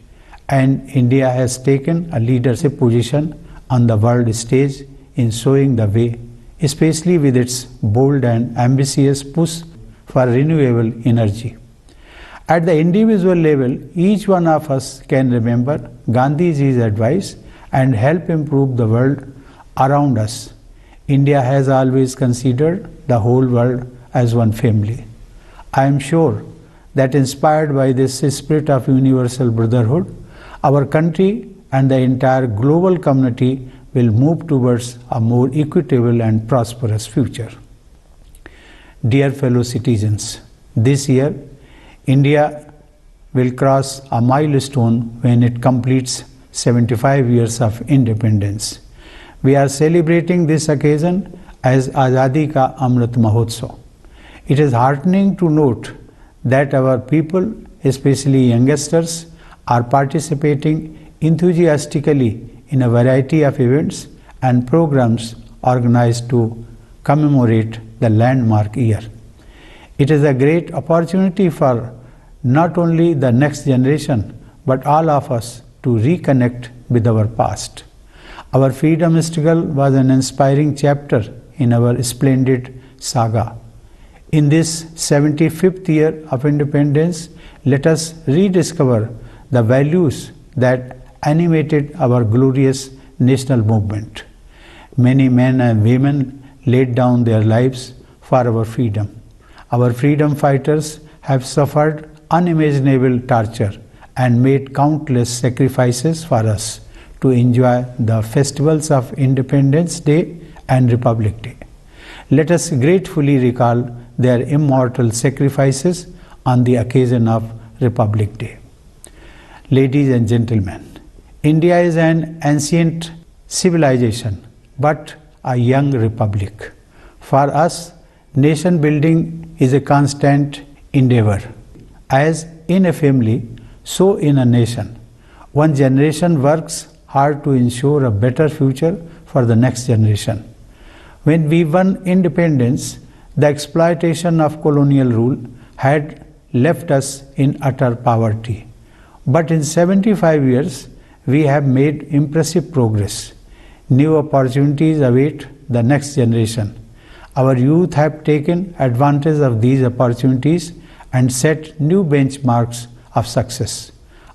and India has taken a leadership position on the world stage in showing the way, especially with its bold and ambitious push for renewable energy. At the individual level, each one of us can remember Gandhiji's advice and help improve the world around us. India has always considered the whole world as one family. I am sure that inspired by this spirit of universal brotherhood, our country and the entire global community will move towards a more equitable and prosperous future. Dear fellow citizens, this year India will cross a milestone when it completes 75 years of independence. We are celebrating this occasion as Azadi Ka Amrit Mahotsav. It is heartening to note that our people, especially youngsters, are participating enthusiastically in a variety of events and programs organized to commemorate the landmark year. It is a great opportunity for not only the next generation but all of us to reconnect with our past. Our freedom struggle was an inspiring chapter in our splendid saga. In this 75th year of independence, let us rediscover the values that animated our glorious national movement. Many men and women laid down their lives for our freedom. Our freedom fighters have suffered unimaginable torture and made countless sacrifices for us to enjoy the festivals of Independence Day and Republic Day. Let us gratefully recall their immortal sacrifices on the occasion of Republic Day. Ladies and gentlemen, India is an ancient civilization but a young republic. For us, nation building is a constant endeavor. As in a family, so in a nation. One generation works hard to ensure a better future for the next generation. When we won independence, the exploitation of colonial rule had left us in utter poverty. But in 75 years, we have made impressive progress. New opportunities await the next generation. Our youth have taken advantage of these opportunities and set new benchmarks of success.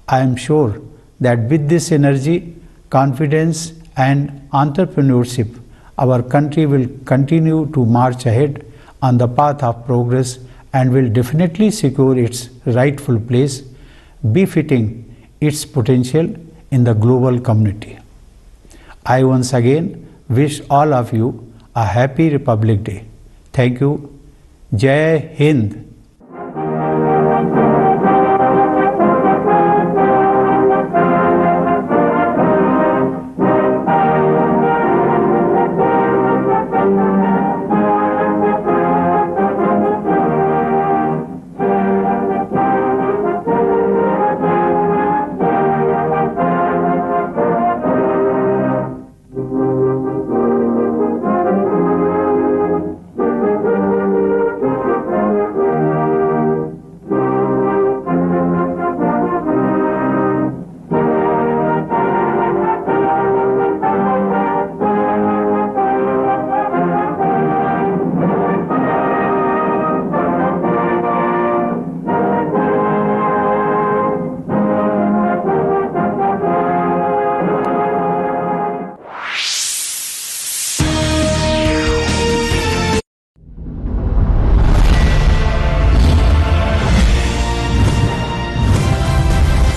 I am sure that with this energy, confidence and entrepreneurship, our country will continue to march ahead on the path of progress and will definitely secure its rightful place, befitting its potential in the global community. I once again wish all of you a happy Republic Day. Thank you. Jai Hind.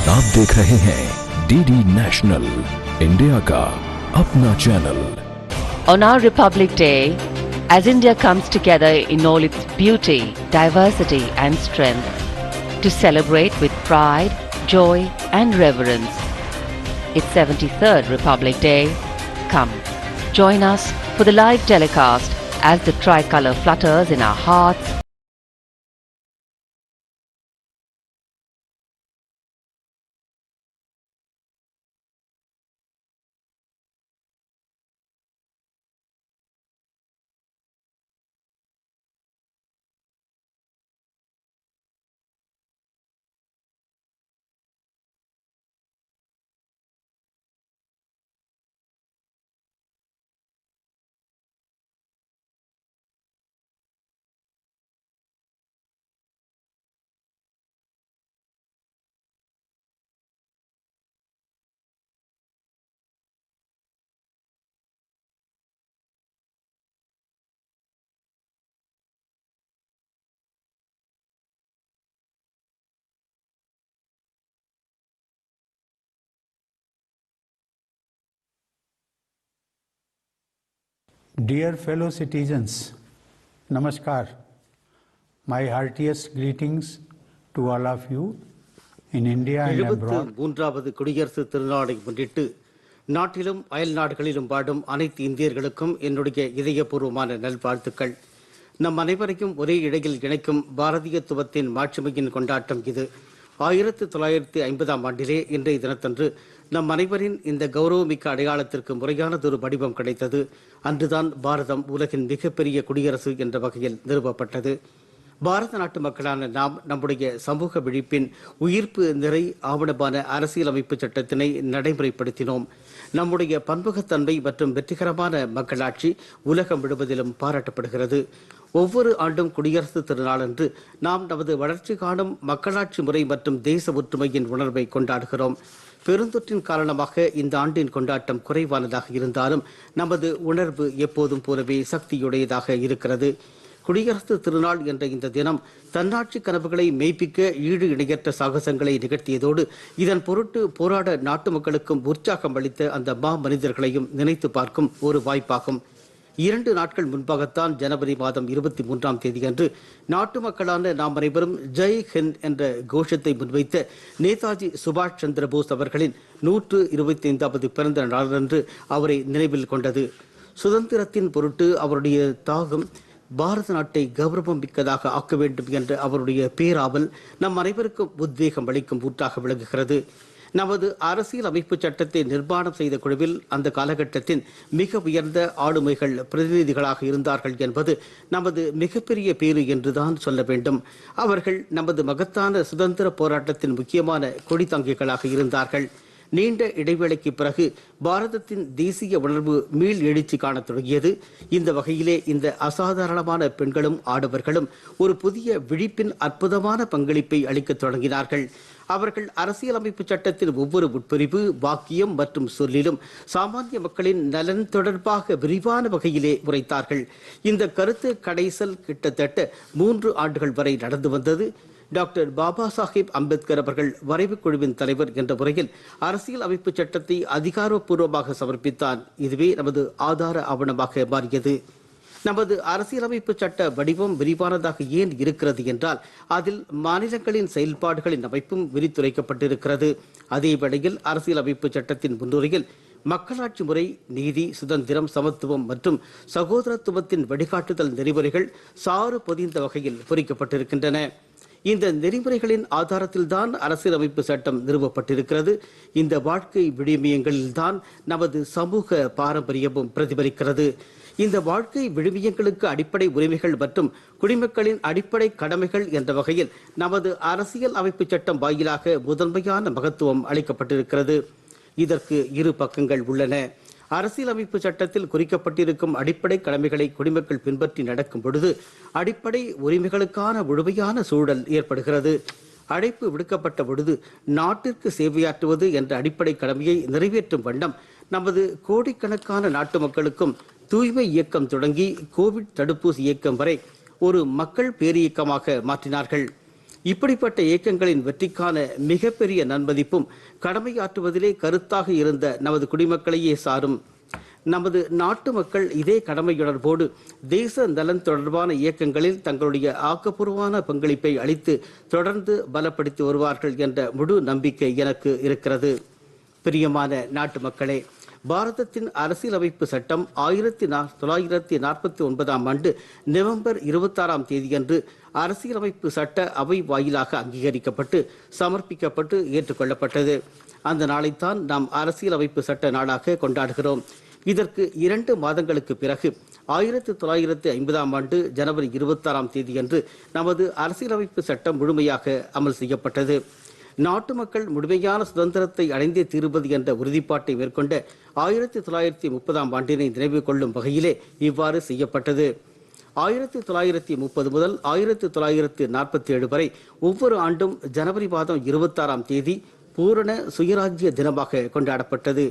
आप देख रहे हैं DD national, India का अपना channel. On our Republic Day, as India comes together in all its beauty, diversity and strength to celebrate with pride, joy and reverence its 73rd Republic Day, come, join us for the live telecast as the tricolour flutters in our hearts, Dear fellow citizens, Namaskar. My heartiest greetings to all of you in India and abroad. 73வது குடியரசு திருநாளை முன்னிட்டு நாட்டிலும் அயல் நாடுகளிலும் வாடும் அனைத்து இந்தியர்களுக்கும் என்னுடைய இதயபூர்வமான நல்வாழ்த்துக்கள். நம் அனைவரையும் ஒரே இடையில் இணைக்கும் பாரதியத்துவத்தின் மாட்சிமையின் கொண்டாட்டம் இது. 1950ஆம் ஆண்டிலே இன்றைய தினத்தன்று நம் அனைவரின் இந்த கௌரவமிக்க அடையாளத்திற்கு முறையானதொரு வடிவம் கிடைத்தது. அன்றுதான் பாரதம் உலகின் மிகப்பெரிய குடியரசு என்ற வகையில் நிறுவப்பட்டது. பாரத நாட்டு மக்களான நாம் நம்முடைய சமூக விழிப்பின் உயிர்ப்பு நிறை ஆவணமான அரசியலமைப்பு சட்டத்தினை நடைமுறைப்படுத்தினோம். நம்முடைய பன்முகத்தன்மை மற்றும் வெற்றிகரமான மக்களாட்சி உலகம் முழுவதிலும் பாராட்டப்படுகிறது. ஒவ்வொரு ஆண்டும் குடியரசு திருநாளன்று நாம் நமது வளர்ச்சி காணும் மக்களாட்சி முறை மற்றும் தேச ஒற்றுமையின் உணர்வை கொண்டாடுகிறோம். பெருந்தொற்றின் காரணமாக இந்த ஆண்டின் கொண்டாட்டம் குறைவானதாக இருந்தாலும் நமது உணர்வு எப்போதும் போலவே சக்தியுடையதாக இருக்கிறது. குடியரசு திருநாள் என்ற இந்த தினம் தன்னாட்சி கனவுகளை மெய்ப்பிக்க ஈடு இணையற்ற சாகசங்களை நிகழ்த்தியதோடு இதன் பொருட்டு போராட நாட்டு மக்களுக்கும் உற்சாகம் அளித்த அந்த மனிதர்களையும் நினைத்து பார்க்கும் ஒரு வாய்ப்பாகும். 2 நாட்கள் முன்பாகத்தான் ஜனவரி மாதம் 23ஆம் தேதியன்று நாட்டு மக்களான நாம் அனைவரும் ஜெய் ஹிந்த் என்ற கோஷத்தை முன்வைத்த நேதாஜி சுபாஷ் சந்திர போஸ் அவர்களின் 125வது பிறந்த நாளன்று அவரை நினைவில் கொண்டது. சுதந்திரத்தின் பொருட்டு அவருடைய தாகம் பாரத நாட்டை கௌரவம் மிக்கதாக ஆக்க வேண்டும் என்ற அவருடைய பேராவல் நம் அனைவருக்கும் உத்வேகம் அளிக்கும் ஊற்றாக விளங்குகிறது. நமது அரசியல் அமைப்பு சட்டத்தை நிர்மாணம் செய்த குழுவில் அந்த காலகட்டத்தின் மிக உயர்ந்த ஆளுமைகள் பிரதிநிதிகளாக இருந்தார்கள் என்பது நமது மிகப்பெரிய பேறு என்றுதான் சொல்ல வேண்டும். அவர்கள் நமது மகத்தான சுதந்திர போராட்டத்தின் முக்கியமான கொடித்தாங்கிகளாக இருந்தார்கள். நீண்ட இடைவேளைக்கு பிறகு பாரதத்தின் தேசிய உணர்வு மீள் எழுச்சி காண தொடங்கியது. இந்த வகையிலே இந்த அசாதாரணமான பெண்களும் ஆடவர்களும் ஒரு புதிய விழிப்பின் அற்புதமான பங்களிப்பை அளிக்க தொடங்கினார்கள். அவர்கள் அரசியலமைப்பு சட்டத்தின் ஒவ்வொரு உட்பிரிவு, வாக்கியம் மற்றும் சொல்லிலும் சாமானிய மக்களின் நலன் தொடர்பாக விரிவான வகையிலே உரைத்தார்கள். இந்த கருத்து கடைசல் கிட்டத்தட்ட 3 ஆண்டுகள் வரை நடந்து வந்தது. டாக்டர் பாபா சாஹேப் அம்பேத்கர் அவர்கள் வரைவு குழுவின் தலைவர் என்ற முறையில் அரசியல் அமைப்பு சட்டத்தை அதிகாரப்பூர்வமாக சமர்ப்பித்தார். இதுவே நமது ஆதார ஆவணமாக மாறியது. நமது அரசியலமைப்பு சட்ட வடிவம் விரிவானதாக ஏன் இருக்கிறது என்றால் அதில் மாநிலங்களின் செயல்பாடுகளின் அமைப்பும் விரித்துரைக்கப்பட்டிருக்கிறது. அதே வேளையில் அரசியலமைப்பு சட்டத்தின் முன்னுரையில் மக்களாட்சி முறை, நீதி, சுதந்திரம், சமத்துவம் மற்றும் சகோதரத்துவத்தின் வழிகாட்டுதல் நெறிமுறைகள் சாறு பொதிந்த வகையில் பொறிக்கப்பட்டிருக்கின்றன. இந்த நெறிமுறைகளின் ஆதாரத்தில்தான் அரசியலமைப்பு சட்டம் நிறுவப்பட்டிருக்கிறது. இந்த வாழ்க்கை விழுமியங்களில்தான் நமது சமூக பாரம்பரியமும் பிரதிபலிக்கிறது. இந்த வாழ்க்கை விழுமியங்களுக்கு அடிப்படை உரிமைகள் மற்றும் குடிமக்களின் அடிப்படை கடமைகள் என்ற வகையில் நமது அரசியல் அமைப்பு சட்டம் வாயிலாக முதன்மையான மகத்துவம் அளிக்கப்பட்டிருக்கிறது. இதற்கு 2 பக்கங்கள் உள்ளன. அரசியலமைப்பு சட்டத்தில் குறிக்கப்பட்டிருக்கும் அடிப்படை கடமைகளை குடிமக்கள் பின்பற்றி நடக்கும் பொழுது அடிப்படை உரிமைகளுக்கான முழுமையான சூழல் ஏற்படுகிறது. அழைப்பு விடுக்கப்பட்ட பொழுது நாட்டிற்கு சேவையாற்றுவது என்ற அடிப்படை கடமையை நிறைவேற்றும் வண்ணம் நமது கோடிக்கணக்கான நாட்டு மக்களுக்கும் தூய்மை இயக்கம் தொடங்கி கோவிட் தடுப்பூசி இயக்கம் வரை ஒரு மக்கள் பேரியக்கமாக மாற்றினார்கள். இப்படிப்பட்ட இயக்கங்களின் வெற்றிக்கான மிகப்பெரிய நன்மதிப்பும் கடமையாற்றுவதிலே கருத்தாக இருந்த நமது குடிமக்களையே சாரும். நமது நாட்டு மக்கள் இதே கடமையுணர்வோடு தேச நலன் தொடர்பான இயக்கங்களில் தங்களுடைய ஆக்கப்பூர்வமான பங்களிப்பை அளித்து தொடர்ந்து பலப்படுத்தி வருவார்கள் என்ற முழு நம்பிக்கை எனக்கு இருக்கிறது. பிரியமான நாட்டு மக்களே, பாரதத்தின் அரசியலமைப்பு சட்டம் 1949ஆம் ஆண்டு நவம்பர் 26ஆம் தேதியன்று அரசியலமைப்பு சட்ட அவை வாயிலாக அங்கீகரிக்கப்பட்டு சமர்ப்பிக்கப்பட்டு ஏற்றுக்கொள்ளப்பட்டது. அந்த நாளைத்தான் நாம் அரசியலமைப்பு சட்ட நாளாக கொண்டாடுகிறோம். இதற்கு 2 மாதங்களுக்கு பிறகு 1950ஆம் ஆண்டு ஜனவரி 26ஆம் தேதியன்று நமது அரசியலமைப்பு சட்டம் முழுமையாக அமல் செய்யப்பட்டது. நாட்டு மக்கள் முழுமையான சுதந்திரத்தை அடைந்தே தீருவது என்ற உறுதிப்பாட்டை மேற்கொண்ட 1930ஆம் ஆண்டினை நினைவு கொள்ளும் வகையிலே இவ்வாறு செய்யப்பட்டது. 1930 முதல் 1947 வரை ஒவ்வொரு ஆண்டும் ஜனவரி மாதம் 26ஆம் தேதி பூரண சுயராஜ்ய தினமாக கொண்டாடப்பட்டது.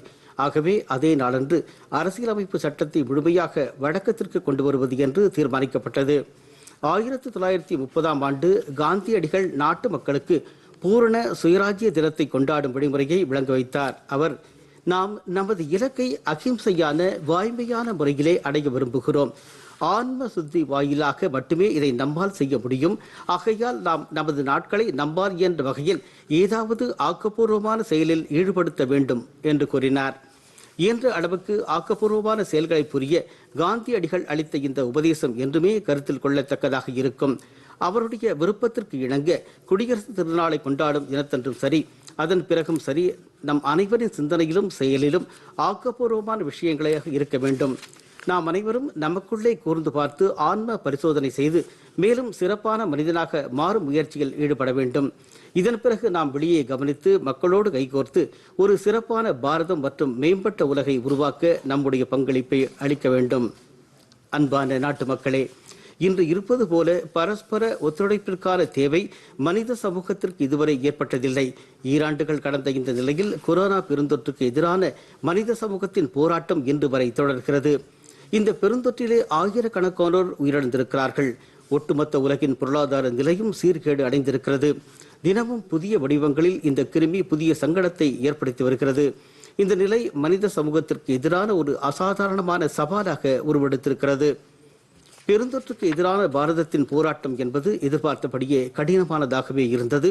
ஆகவே அதே நாளன்று அரசியலமைப்பு சட்டத்தை முழுமையாக வழக்கத்திற்கு கொண்டு வருவது என்று தீர்மானிக்கப்பட்டது. 1930ஆம் ஆண்டு காந்தியடிகள் நாட்டு மக்களுக்கு பூரண சுயராஜ்ய தினத்தை கொண்டாடும் விடுமுறையை விளங்க வைத்தார். அவர், நாம் நமது இலக்கை அகிம்சையான வாய்மையான முறையிலே அடைய விரும்புகிறோம். ஆன்ம சுத்தி வாயிலாக மட்டுமே இதை நம்மால் செய்ய முடியும். ஆகையால் நாம் நமது நாட்களை நம்மால் என்ற வகையில் ஏதாவது ஆக்கப்பூர்வமான செயலில் ஈடுபடுத்த வேண்டும் என்று கூறினார். இயன்ற அளவுக்கு ஆக்கப்பூர்வமான செயல்களை புரிய காந்தியடிகள் அளித்த இந்த உபதேசம் என்றுமே கருத்தில் கொள்ளத்தக்கதாக இருக்கும். அவருடைய விருப்பத்திற்கு இணங்க குடியரசு திருநாளை கொண்டாடும் தினத்தன்றும் சரி, அதன் பிறகும் சரி, நம் அனைவரின் சிந்தனையிலும் செயலிலும் ஆக்கப்பூர்வமான விஷயங்களாக இருக்க வேண்டும். நாம் அனைவரும் நமக்குள்ளே கூர்ந்து பார்த்து ஆன்ம பரிசோதனை செய்து மேலும் சிறப்பான மனிதனாக மாறும் முயற்சியில் ஈடுபட வேண்டும். இதன் பிறகு நாம் வெளியே கவனித்து மக்களோடு கைகோர்த்து ஒரு சிறப்பான பாரதம் மற்றும் மேம்பட்ட உலகை உருவாக்க நம்முடைய பங்களிப்பை அளிக்க வேண்டும். அன்பான நாட்டு மக்களே, இன்று இருப்பது போல பரஸ்பர ஒத்துழைப்பிற்கான தேவை மனித சமூகத்திற்கு இதுவரை ஏற்பட்டதில்லை. ஈராண்டுகள் கடந்த இந்த நிலையில் கொரோனா பெருந்தொற்றுக்கு எதிரான மனித சமூகத்தின் போராட்டம் இன்று வரை தொடர்கிறது. இந்த பெருந்தொற்றிலே ஆயிரக்கணக்கானோர் உயிரிழந்திருக்கிறார்கள். ஒட்டுமொத்த உலகின் பொருளாதார நிலையும் சீர்கேடு அடைந்திருக்கிறது. தினமும் புதிய வடிவங்களில் இந்த கிருமி புதிய சங்கடத்தை ஏற்படுத்தி வருகிறது. இந்த நிலை மனித சமூகத்திற்கு எதிரான ஒரு அசாதாரணமான சவாலாக உருவெடுத்திருக்கிறது. பெருந்தொற்றுக்கு எதிரான பாரதத்தின் போராட்டம் என்பது எதிர்பார்த்தபடியே கடினமானதாகவே இருந்தது.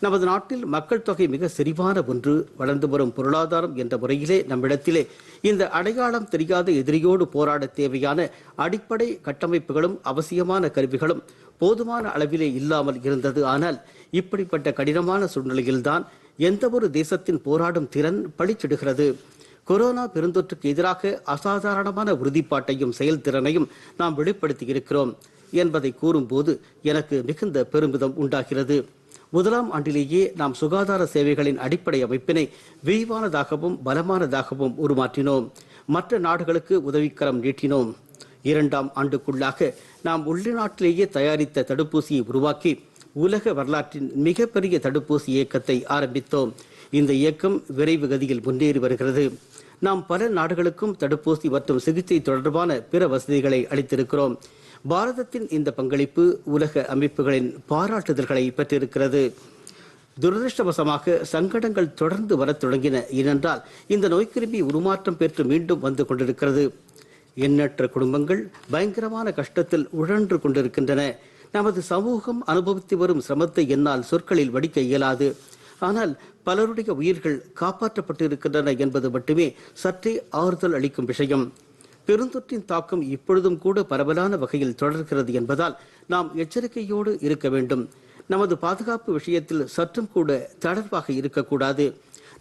நமது நாட்டில் மக்கள் தொகை மிக செறிவான ஒன்று. வளர்ந்து வரும் பொருளாதாரம் என்ற முறையிலே நம்மிடத்திலே இந்த அடையாளம் தெரியாத எதிரியோடு போராட தேவையான அடிப்படை கட்டமைப்புகளும் அவசியமான கருவிகளும் போதுமான அளவிலே இல்லாமல் இருந்தது. ஆனால் இப்படிப்பட்ட கடினமான சூழ்நிலையில்தான் எந்த ஒரு தேசத்தின் போராடும் திறன் பளிச்சிடுகிறது. கொரோனா பெருந்தொற்றுக்கு எதிராக அசாதாரணமான உறுதிப்பாட்டையும் செயல்திறனையும் நாம் வெளிப்படுத்தி இருக்கிறோம் என்பதை கூறும்போது எனக்கு மிகுந்த பெருமிதம் உண்டாகிறது. முதலாம் ஆண்டிலேயே நாம் சுகாதார சேவைகளின் அடிப்படை அமைப்பினை விரிவானதாகவும் பலமானதாகவும் உருமாற்றினோம். மற்ற நாடுகளுக்கு உதவிக்கரம் நீட்டினோம். 2ஆம் ஆண்டுக்குள்ளாக நாம் உள்நாட்டிலேயே தயாரித்த தடுப்பூசியை உருவாக்கி உலக வரலாற்றின் மிகப்பெரிய தடுப்பூசி இயக்கத்தை ஆரம்பித்தோம். இந்த இயக்கம் விரைவு கதியில் முன்னேறி வருகிறது. நாம் பல நாடுகளுக்கும் தடுப்பூசி மற்றும் சிகிச்சை தொடர்பான பிற வசதிகளை அளித்திருக்கிறோம். பாரதத்தின் இந்த பங்களிப்பு உலக அமைப்புகளின் பாராட்டுதல்களை பெற்றிருக்கிறது. துரதிருஷ்டவசமாக சங்கடங்கள் தொடர்ந்து வரத் தொடங்கின. ஏனென்றால் இந்த நோய்க்கிருமி உருமாற்றம் பெற்று மீண்டும் வந்து கொண்டிருக்கிறது. எண்ணற்ற குடும்பங்கள் பயங்கரமான கஷ்டத்தில் உழன்று கொண்டிருக்கின்றன. நமது சமூகம் அனுபவித்து வரும் சிரமத்தை என்னால் சொற்களில் வடிக்க இயலாது. ஆனால் பலருடைய உயிர்கள் காப்பாற்றப்பட்டிருக்கின்றன என்பது மட்டுமே சற்றே ஆறுதல் அளிக்கும் விஷயம். பெருந்தொற்றின் தாக்கம் இப்பொழுதும் கூட பரவலான வகையில் தொடர்கிறது என்பதால் நாம் எச்சரிக்கையோடு இருக்க வேண்டும். நமது பாதுகாப்பு விஷயத்தில் சற்றும் கூட தளர்வாக இருக்கக்கூடாது.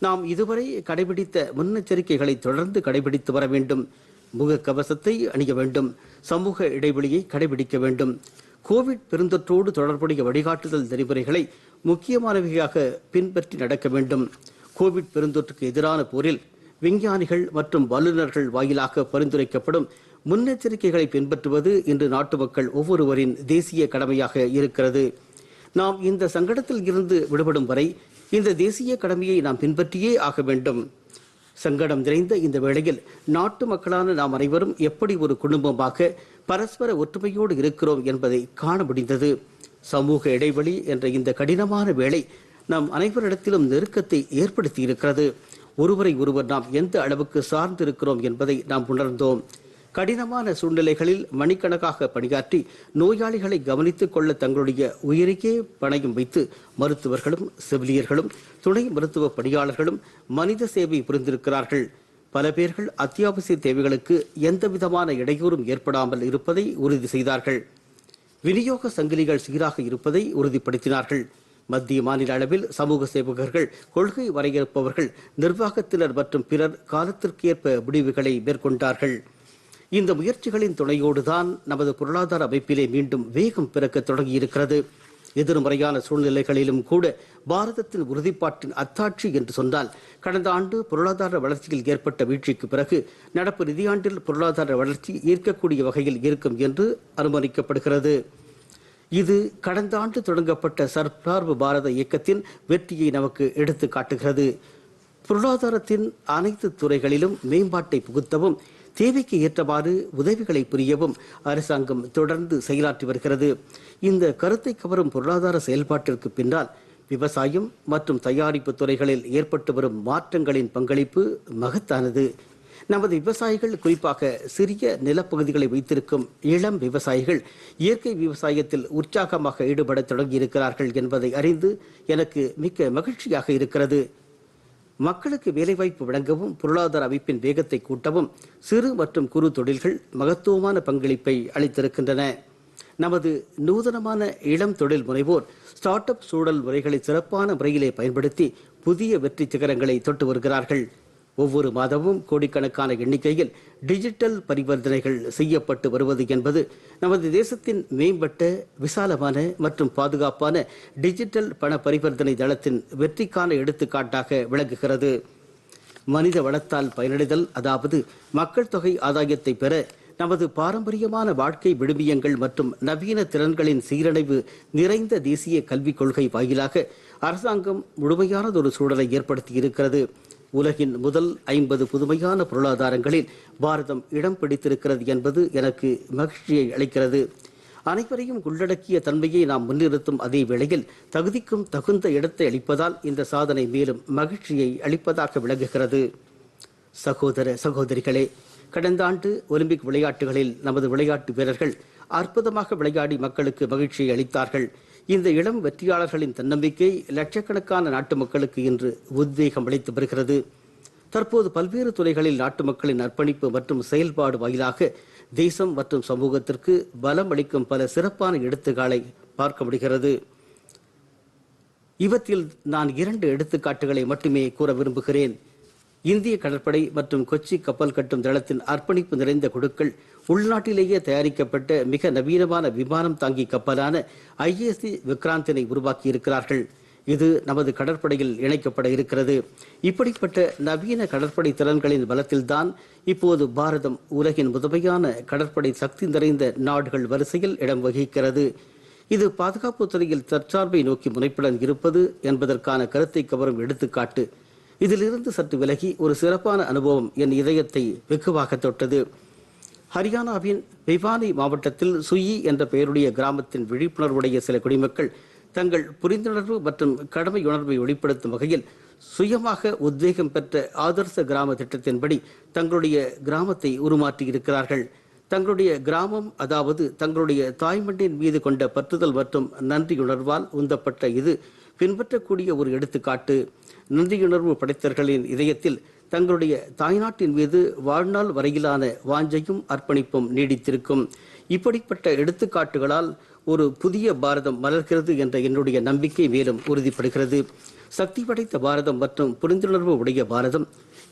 நாம் இதுவரை கடைபிடித்த முன்னெச்சரிக்கைகளை தொடர்ந்து கடைபிடித்து வர வேண்டும். முக கவசத்தை அணிய வேண்டும். சமூக இடைவெளியை கடைபிடிக்க வேண்டும். கோவிட் பெருந்தொற்றோடு தொடர்புடைய வழிகாட்டுதல் நெறிமுறைகளை முக்கியமானவையாக பின்பற்றி நடக்க வேண்டும். கோவிட் பெருந்தொற்றுக்கு எதிரான போரில் விஞ்ஞானிகள் மற்றும் வல்லுநர்கள் வாயிலாக பரிந்துரைக்கப்படும் முன்னெச்சரிக்கைகளை பின்பற்றுவது இன்று நாட்டு மக்கள் ஒவ்வொருவரின் தேசிய கடமையாக இருக்கிறது. நாம் இந்த சங்கடத்தில் இருந்து விடுபடும் வரை இந்த தேசிய கடமையை நாம் பின்பற்றியே ஆக வேண்டும். சங்கடம் நிறைந்த இந்த வேளையில் நாட்டு மக்களான நாம் அனைவரும் எப்படி ஒரு குடும்பமாக பரஸ்பர ஒற்றுமையோடு இருக்கிறோம் என்பதை காண முடிந்தது. சமூக இடைவெளி என்ற இந்த கடினமான வேளை நம் அனைவரிடத்திலும் நெருக்கத்தை ஏற்படுத்தி இருக்கிறது. ஒருவரை ஒருவர் நாம் எந்த அளவுக்கு சார்ந்திருக்கிறோம் என்பதை நாம் உணர்ந்தோம். கடினமான சூழ்நிலைகளில் மணிக்கணக்காக பணியாற்றி நோயாளிகளை கவனித்துக் கொள்ள தங்களுடைய உயிரையே பணயம் வைத்து மருத்துவர்களும் செவிலியர்களும் துணை மருத்துவ பணியாளர்களும் மனித சேவை புரிந்திருக்கிறார்கள். பல பேர்கள் அத்தியாவசிய தேவைகளுக்கு எந்த விதமான இடையூறும் ஏற்படாமல் இருப்பதை உறுதி செய்தார்கள். விநியோக சங்கிலிகள் சீராக இருப்பதை உறுதிப்படுத்தினார்கள். மத்திய மாநில அளவில் சமூக சேவகர்கள், கொள்கை வரையறுப்பவர்கள், நிர்வாகத்தினர் மற்றும் பிறர் காலத்திற்கேற்ப முடிவுகளை மேற்கொண்டார்கள். இந்த முயற்சிகளின் துணையோடுதான் நமது பொருளாதார அமைப்பிலே மீண்டும் வேகம் பிறக்க தொடங்கியிருக்கிறது. எதிர்மறையான சூழ்நிலைகளிலும் கூட பாரதத்தின் உறுதிப்பாட்டின் அத்தாட்சி என்று சொன்னால், கடந்த ஆண்டு பொருளாதார வளர்ச்சியில் ஏற்பட்ட வீழ்ச்சிக்கு பிறகு நடப்பு நிதியாண்டில் பொருளாதார வளர்ச்சி ஈர்க்கக்கூடிய வகையில் இருக்கும் என்று அனுமானிக்கப்படுகிறது. இது கடந்த ஆண்டு தொடங்கப்பட்ட சர்சார்பு பாரத இயக்கத்தின் வெற்றியை நமக்கு எடுத்து காட்டுகிறது. பொருளாதாரத்தின் அனைத்து துறைகளிலும் மேம்பாட்டை புகுத்தவும் தேவைக்கு ஏற்றவாறு உதவிகளை புரியவும் அரசாங்கம் தொடர்ந்து செயலாற்றி வருகிறது. இந்த கருத்தை கவரும் பொருளாதார செயல்பாட்டிற்கு பின்னால் விவசாயம் மற்றும் தயாரிப்பு துறைகளில் ஏற்பட்டு வரும் மாற்றங்களின் பங்களிப்பு மகத்தானது. நமது விவசாயிகள், குறிப்பாக சிறிய நிலப்பகுதிகளை வைத்திருக்கும் இளம் விவசாயிகள் இயற்கை விவசாயத்தில் உற்சாகமாக ஈடுபட தொடங்கியிருக்கிறார்கள் என்பதை அறிந்து எனக்கு மிக்க மகிழ்ச்சியாக இருக்கிறது. மக்களுக்கு வேலைவாய்ப்பு வழங்கவும் பொருளாதார அமைப்பின் வேகத்தை கூட்டவும் சிறு மற்றும் குறு தொழில்கள் மகத்துவமான பங்களிப்பை அளித்திருக்கின்றன. நமது நூதனமான இளம் தொழில் முனைவோர் ஸ்டார்ட் அப் சூழல் முறைகளை சிறப்பான முறையிலே பயன்படுத்தி புதிய வெற்றி சிகரங்களை தொட்டு வருகிறார்கள். ஒவ்வொரு மாதமும் கோடிக்கணக்கான எண்ணிக்கையில் டிஜிட்டல் பரிவர்த்தனைகள் செய்யப்பட்டு வருவது என்பது நமது தேசத்தின் மேம்பட்ட, விசாலமான மற்றும் பாதுகாப்பான டிஜிட்டல் பண பரிவர்த்தனை தளத்தின் வெற்றிக்கான எடுத்துக்காட்டாக விளங்குகிறது. மனித வளத்தால் பயனடைதல், அதாவது மக்கள் தொகை ஆதாயத்தை பெற நமது பாரம்பரியமான வாழ்க்கை விழுமியங்கள் மற்றும் நவீன திறன்களின் சீரழிவு நிறைந்த தேசிய கல்விக் கொள்கை வாயிலாக அரசாங்கம் முழுமையானதொரு சூழலை ஏற்படுத்தி இருக்கிறது. உலகின் முதல் 50 புதுமையான பொருளாதாரங்களில் பாரதம் இடம் பிடித்திருக்கிறது என்பது எனக்கு மகிழ்ச்சியை அளிக்கிறது. அனைவரையும் உள்ளடக்கிய தன்மையை நாம் முன்னிறுத்தும் அதே வேளையில் தகுதிக்கும் தகுந்த இடத்தை அளிப்பதால் இந்த சாதனை மேலும் மகிழ்ச்சியை அளிப்பதாக விளங்குகிறது. சகோதர சகோதரிகளே, கடந்த ஆண்டு ஒலிம்பிக் விளையாட்டுகளில் நமது விளையாட்டு வீரர்கள் அற்புதமாக விளையாடி மக்களுக்கு மகிழ்ச்சியை அளித்தார்கள். இந்த இளம் வெற்றியாளர்களின் தன்னம்பிக்கை லட்சக்கணக்கான நாட்டு மக்களுக்கு இன்று உத்வேகம் அளித்து வருகிறது. தற்போது பல்வேறு துறைகளில் நாட்டு மக்களின் அர்ப்பணிப்பு மற்றும் செயல்பாடு வாயிலாக தேசம் மற்றும் சமூகத்திற்கு பலம் அளிக்கும் பல சிறப்பான எடுத்துக்காட்டை பார்க்க முடிகிறது. இவற்றில் நான் 2 எடுத்துக்காட்டுகளை மட்டுமே கூற விரும்புகிறேன். இந்திய கடற்படை மற்றும் கொச்சி கப்பல் கட்டும் தளத்தின் அர்ப்பணிப்பு நிறைந்த குழுக்கள் உள்நாட்டிலேயே தயாரிக்கப்பட்ட மிக நவீனமான விமானம் தாங்கி கப்பலான ISS விக்ராந்தினை உருவாக்கி இருக்கிறார்கள். இது நமது கடற்படையில் இணைக்கப்பட இருக்கிறது. இப்படிப்பட்ட நவீன கடற்படை திறன்களின் பலத்தில்தான் இப்போது பாரதம் உலகின் முதன்மையான கடற்படை சக்தி நிறைந்த நாடுகள் வரிசையில் இடம் வகிக்கிறது. இது பாதுகாப்பு துறையில் தற்சார்பை நோக்கி முனைப்புடன் இருப்பது என்பதற்கான கருத்தை கவரும் எடுத்துக்காட்டு. இதிலிருந்து சற்று விலகி ஒரு சிறப்பான அனுபவம் என் இதயத்தை வெகுவாக தொட்டது. ஹரியானாவின் பிவானி மாவட்டத்தில் சுயி என்ற பெயருடைய கிராமத்தின் விழிப்புணர்வுடைய சில குடிமக்கள் தங்கள் புரிந்துணர்வு மற்றும் கடமையுணர்வை வெளிப்படுத்தும் வகையில் சுயமாக உத்வேகம் பெற்ற ஆதர்ச கிராம திட்டத்தின்படி தங்களுடைய கிராமத்தை உருமாற்றி இருக்கிறார்கள். தங்களுடைய கிராமம், அதாவது தங்களுடைய தாய்மண்ணின் மீது கொண்ட பற்றுதல் மற்றும் நன்றியுணர்வால் உந்தப்பட்ட இது பின்பற்றக்கூடிய ஒரு எடுத்துக்காட்டு. நன்றியுணர்வு படைத்தவர்களின் இதயத்தில் தங்களுடைய தாய்நாட்டின் மீது வாழ்நாள் வரையிலான வாஞ்சையும் அர்ப்பணிப்பும் நீடித்திருக்கும். இப்படிப்பட்ட எடுத்துக்காட்டுகளால் ஒரு புதிய பாரதம் மலர்கிறது என்ற என்னுடைய நம்பிக்கை மேலும் உறுதிப்படுகிறது. சக்தி படைத்த பாரதம் மற்றும் புரிந்துணர்வு உடைய பாரதம்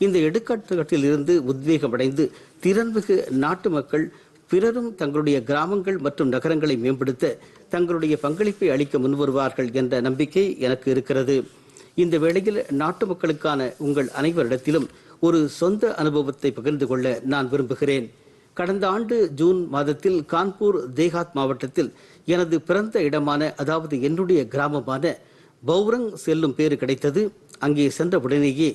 இந்த எடுத்துக்காட்டுகளில் இருந்து உத்வேகம் அடைந்து திறன்மிகு நாட்டு மக்கள் பிறரும் தங்களுடைய கிராமங்கள் மற்றும் நகரங்களை மேம்படுத்த தங்களுடைய பங்களிப்பை அளிக்க முன்வருவார்கள் என்ற நம்பிக்கை எனக்கு இருக்கிறது. இந்த வேளையில் நாட்டு மக்களுக்கான உங்கள் அனைவரிடத்திலும் ஒரு சொந்த அனுபவத்தை பகிர்ந்து கொள்ள நான் விரும்புகிறேன். கடந்த ஆண்டு ஜூன் மாதத்தில் கான்பூர் தேஹாத் மாவட்டத்தில் எனது பிறந்த இடமான, அதாவது என்னுடைய கிராமமான பௌரங் செல்லும் பேறு கிடைத்தது. அங்கே சென்ற உடனேயே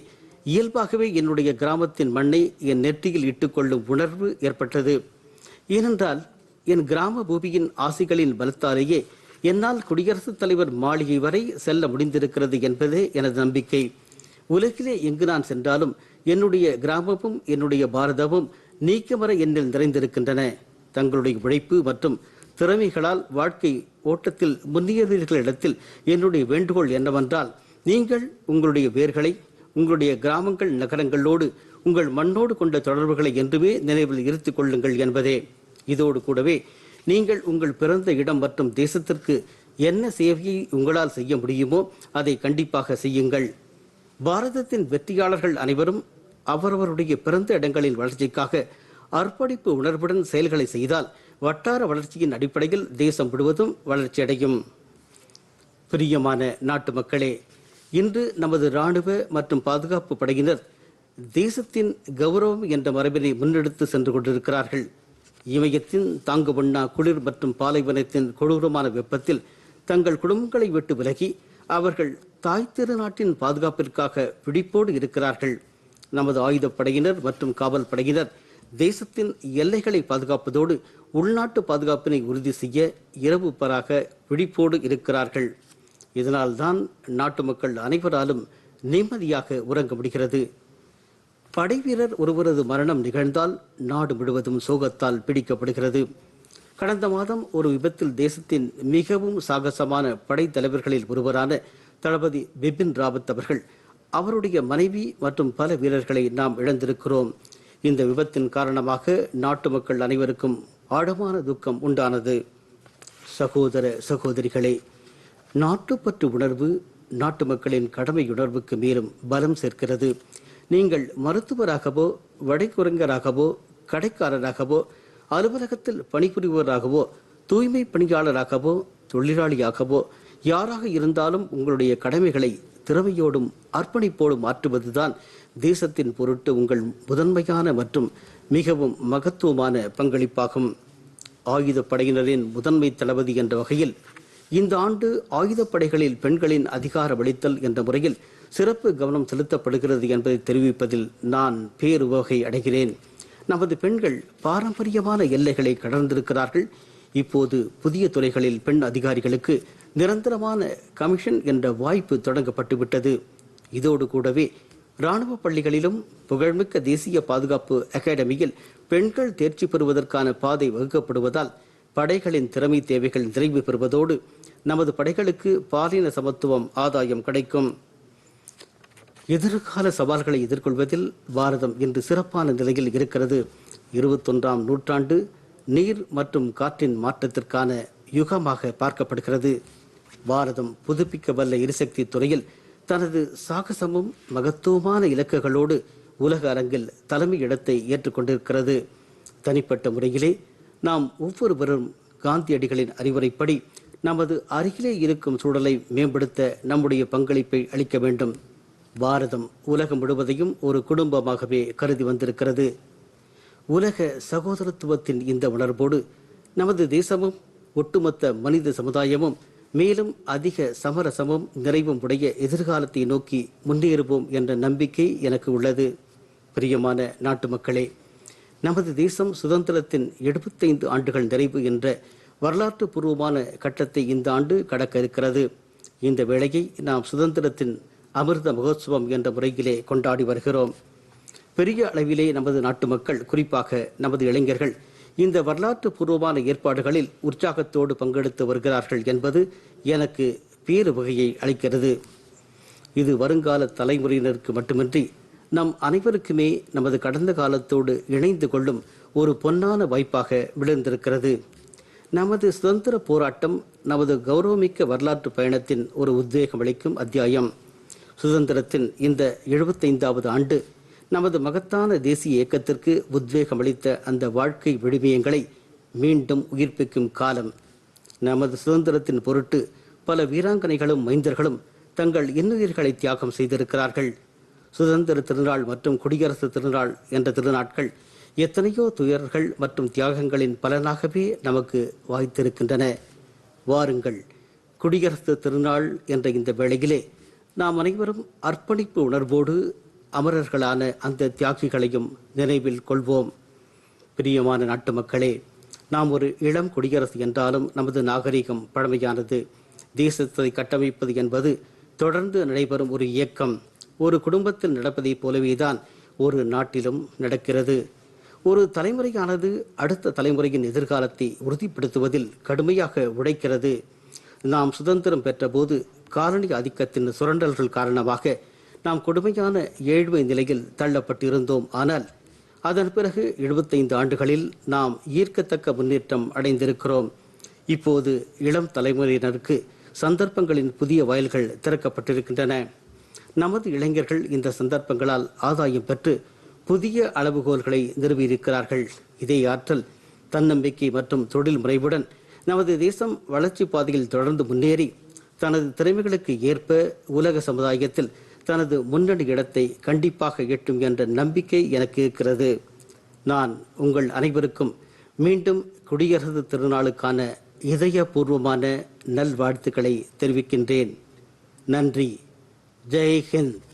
இயல்பாகவே என்னுடைய கிராமத்தின் மண்ணை என் நெற்றியில் இட்டுக்கொள்ளும் உணர்வு ஏற்பட்டது. ஏனென்றால் என் கிராம பூமியின் ஆசைகளின் பலத்தாலேயே என்னால் குடியரசுத் தலைவர் மாளிகை வரை செல்ல முடிந்திருக்கிறது என்பதே எனது நம்பிக்கை. உலகிலே எங்கு நான் சென்றாலும் என்னுடைய கிராமமும் என்னுடைய பாரதமும் நீக்கமற என்னில் நிறைந்திருக்கின்றன. தங்களுடைய உழைப்பு மற்றும் திறமைகளால் வாழ்க்கை ஓட்டத்தில் முன்னேறியவர்களிடத்தில் என்னுடைய வேண்டுகோள் என்னவென்றால், நீங்கள் உங்களுடைய வேர்களை உங்களுடைய கிராமங்கள் நகரங்களோடு உங்கள் மண்ணோடு கொண்ட தொடர்புகளை என்றுமே நினைவில் இருத்திக் கொள்ளுங்கள் என்பதே. இதோடு கூடவே நீங்கள் உங்கள் பிறந்த இடம் மற்றும் தேசத்திற்கு என்ன சேவையை உங்களால் செய்ய முடியுமோ அதை கண்டிப்பாக செய்யுங்கள். பாரதத்தின் வெற்றியாளர்கள் அனைவரும் அவரவருடைய பிறந்த இடங்களின் வளர்ச்சிக்காக அர்ப்பணிப்பு உணர்வுடன் செயல்களை செய்தால் வட்டார வளர்ச்சியின் அடிப்படையில் தேசம் முழுவதும் வளர்ச்சியடையும். பிரியமான நாட்டு மக்களே, இன்று நமது இராணுவ மற்றும் பாதுகாப்பு படையினர் தேசத்தின் கௌரவம் என்ற மரபினை முன்னெடுத்து சென்று கொண்டிருக்கிறார்கள். இமயத்தின் தாங்குவண்ணா குளிர் மற்றும் பாலைவனத்தின் கொடூரமான வெப்பத்தில் தங்கள் குடும்பங்களை விட்டு விலகி அவர்கள் தாய் திருநாட்டின் பாதுகாப்பிற்காக பிடிப்போடு இருக்கிறார்கள். நமது ஆயுதப்படையினர் மற்றும் காவல் படையினர் தேசத்தின் எல்லைகளை பாதுகாப்பதோடு உள்நாட்டு பாதுகாப்பினை உறுதி செய்ய இரவு பராக விழிப்போடு இருக்கிறார்கள். இதனால்தான் நாட்டு மக்கள் அனைவராலும் நிம்மதியாக உறங்க முடிகிறது. படைவீரர் ஒருவரது மரணம் நிகழ்ந்தால் நாடு முழுவதும் சோகத்தால் பிடிக்கப்படுகிறது. கடந்த மாதம் ஒரு விபத்தில் தேசத்தின் மிகவும் சாகசமான படைத்தலைவர்களில் ஒருவரான தளபதி பிபின் ராவத் அவர்கள், அவருடைய மனைவி மற்றும் பல வீரர்களை நாம் இழந்திருக்கிறோம். இந்த விபத்தின் காரணமாக நாட்டு மக்கள் அனைவருக்கும் ஆழமான துக்கம் உண்டானது. சகோதர சகோதரிகளே, நாட்டுப்பற்று உணர்வு நாட்டு மக்களின் கடமையுணர்வுக்கு மேலும் பலம் சேர்க்கிறது. நீங்கள் மருத்துவராகவோ, வடைக்குரங்கராகவோ, கடைக்காரராகவோ, அலுவலகத்தில் பணிபுரிவோராகவோ, தூய்மை பணியாளராகவோ, தொழிலாளியாகவோ யாராக இருந்தாலும் உங்களுடைய கடமைகளை திறமையோடும் அர்ப்பணிப்போடும் ஆற்றுவதுதான் தேசத்தின் பொருட்டு உங்கள் முதன்மையான மற்றும் மிகவும் மகத்துவமான பங்களிப்பாகும். ஆயுதப்படையினரின் முதன்மை தளபதி என்ற வகையில் இந்த ஆண்டு ஆயுதப்படைகளில் பெண்களின் அதிகாரமளித்தல் என்ற முறையில் சிறப்பு கவனம் செலுத்தப்படுகிறது என்பதை தெரிவிப்பதில் நான் பேருவகை அடைகிறேன். நமது பெண்கள் பாரம்பரியமான எல்லைகளை கடந்திருக்கிறார்கள். இப்போது புதிய துறைகளில் பெண் அதிகாரிகளுக்கு நிரந்தரமான கமிஷன் என்ற வாய்ப்பு தொடங்கப்பட்டுவிட்டது. இதோடு கூடவே இராணுவ பள்ளிகளிலும் புகழ்மிக்க தேசிய பாதுகாப்பு அகாடமியில் பெண்கள் தேர்ச்சி பெறுவதற்கான பாதை வகுக்கப்படுவதால் படைகளின் திறமை தேவைகள் நிறைவு பெறுவதோடு நமது படைகளுக்கு பாலின சமத்துவம் ஆதாயம் கிடைக்கும். எதிர்கால சவால்களை எதிர்கொள்வதில் பாரதம் இன்று சிறப்பான நிலையில் இருக்கிறது. 21ஆம் நூற்றாண்டு நீர் மற்றும் காற்றின் மாற்றத்திற்கான யுகமாக பார்க்கப்படுகிறது. பாரதம் புதுப்பிக்க வல்ல எரிசக்தி துறையில் தனது சாகசமும் மகத்துவமான இலக்குகளோடு உலக அரங்கில் தலைமை இடத்தை ஏற்றுக்கொண்டிருக்கிறது. தனிப்பட்ட முறையிலே நாம் ஒவ்வொருவரும் காந்தியடிகளின் அறிவுரைப்படி நமது அருகிலே இருக்கும் சூழலை மேம்படுத்த நம்முடைய பங்களிப்பை அளிக்க வேண்டும். பாரதம் உலகம் முழுவதையும் ஒரு குடும்பமாகவே கருதி வந்திருக்கிறது. உலக சகோதரத்துவத்தின் இந்த உணர்வோடு நமது தேசமும் ஒட்டுமொத்த மனித சமுதாயமும் மேலும் அதிக சமரசமும் நிறைவும் உடைய எதிர்காலத்தை நோக்கி முன்னேறுவோம் என்ற நம்பிக்கை எனக்கு உள்ளது. பிரியமான நாட்டு மக்களே, நமது தேசம் சுதந்திரத்தின் 75 ஆண்டுகள் நிறைவு என்ற வரலாற்று பூர்வமான கட்டத்தை இந்த ஆண்டு கடக்க இருக்கிறது. இந்த வேளையை நாம் சுதந்திரத்தின் அமிர்த மகோத்சவம் என்ற முறையிலே கொண்டாடி வருகிறோம். பெரிய அளவிலே நமது நாட்டு மக்கள், குறிப்பாக நமது இளைஞர்கள் இந்த வரலாற்று பூர்வமான ஏற்பாடுகளில் உற்சாகத்தோடு பங்கெடுத்து வருகிறார்கள் என்பது எனக்கு பேரு வகையை அளிக்கிறது. இது வருங்கால தலைமுறையினருக்கு மட்டுமின்றி நம் அனைவருக்குமே நமது கடந்த காலத்தோடு இணைந்து கொள்ளும் ஒரு பொன்னான வாய்ப்பாக விழுந்திருக்கிறது. நமது சுதந்திர போராட்டம் நமது கௌரவமிக்க வரலாற்று பயணத்தின் ஒரு உத்வேகம் அளிக்கும் அத்தியாயம். சுதந்திரத்தின் இந்த 75வது ஆண்டு நமது மகத்தான தேசிய இயக்கத்திற்கு உத்வேகம் அளித்த அந்த வாழ்க்கை விழுமியங்களை மீண்டும் உயிர்ப்பிக்கும் காலம். நமது சுதந்திரத்தின் பொருட்டு பல வீராங்கனைகளும் மைந்தர்களும் தங்கள் இன்னுயிர்களை தியாகம் செய்திருக்கிறார்கள். சுதந்திர திருநாள் மற்றும் குடியரசு திருநாள் என்ற திருநாட்கள் எத்தனையோ துயர்கள் மற்றும் தியாகங்களின் பலனாகவே நமக்கு வாய்த்திருக்கின்றன. வாருங்கள், குடியரசு திருநாள் என்ற இந்த வேளையிலே நாம் அனைவரும் அர்ப்பணிப்பு உணர்வோடு அமரர்களான அந்த தியாகிகளையும் நினைவில் கொள்வோம். பிரியமான நாட்டு மக்களே, நாம் ஒரு இளம் குடியரசு என்றாலும் நமது நாகரிகம் பழமையானது. தேசத்தை கட்டமைப்பது என்பது தொடர்ந்து நடைபெறும் ஒரு இயக்கம். ஒரு குடும்பத்தில் நடப்பதைப் போலவேதான் ஒரு நாட்டிலும் நடக்கிறது. ஒரு தலைமுறையானது அடுத்த தலைமுறையின் எதிர்காலத்தை உறுதிப்படுத்துவதில் கடுமையாக உழைக்கிறது. நாம் சுதந்திரம் பெற்றபோது காலனி ஆதிக்கத்தின் சுரண்டல்கள் காரணமாக நாம் கொடுமையான ஏழ்மை நிலையில் தள்ளப்பட்டிருந்தோம். ஆனால் அதன் பிறகு 75 ஆண்டுகளில் நாம் ஈர்க்கத்தக்க முன்னேற்றம் அடைந்திருக்கிறோம். இப்போது இளம் தலைமுறையினருக்கு சந்தர்ப்பங்களின் புதிய வாயில்கள் திறக்கப்பட்டிருக்கின்றன. நமது இளைஞர்கள் இந்த சந்தர்ப்பங்களால் ஆதாயம் பெற்று புதிய அளவுகோல்களை நிறுவியிருக்கிறார்கள். இதே ஆற்றல், தன்னம்பிக்கை மற்றும் தொழில் முனைவுடன் நமது தேசம் வளர்ச்சி பாதையில் தொடர்ந்து முன்னேறி தனது திறமைகளுக்கு ஏற்ப உலக சமுதாயத்தில் தனது முன்னணி இடத்தை கண்டிப்பாக எட்டும் என்ற நம்பிக்கை எனக்கு இருக்கிறது. நான் உங்கள் அனைவருக்கும் மீண்டும் குடியரசு திருநாளுக்கான இதயபூர்வமான நல்வாழ்த்துக்களை தெரிவிக்கின்றேன். நன்றி. Jai Hind.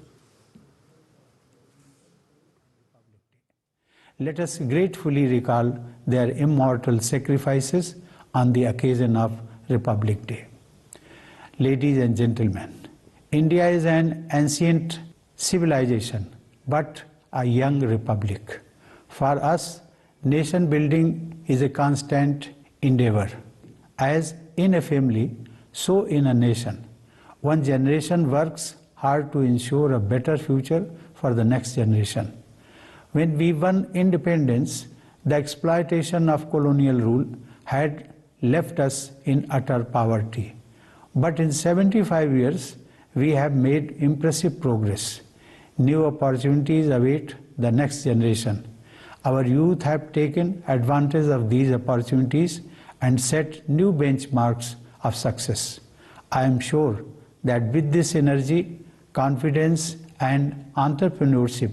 Let us gratefully recall their immortal sacrifices on the occasion of Republic Day. ladies and gentlemen, India is an ancient civilization, but a young republic. For us, nation building is a constant endeavor. As in a family, so in a nation. One generation works hard to ensure a better future for the next generation. When we won independence, the exploitation of colonial rule had left us in utter poverty. But in 75 years, we have made impressive progress. New opportunities await the next generation. Our youth have taken advantage of these opportunities and set new benchmarks of success. I am sure that with this energy, confidence, and entrepreneurship,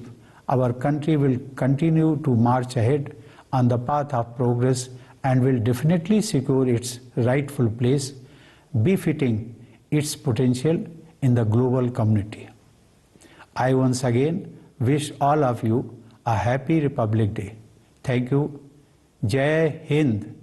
our country will continue to march ahead on the path of progress and will definitely secure its rightful place, befitting its potential in the global community. I once again wish all of you a happy Republic Day. Thank you. Jai Hind.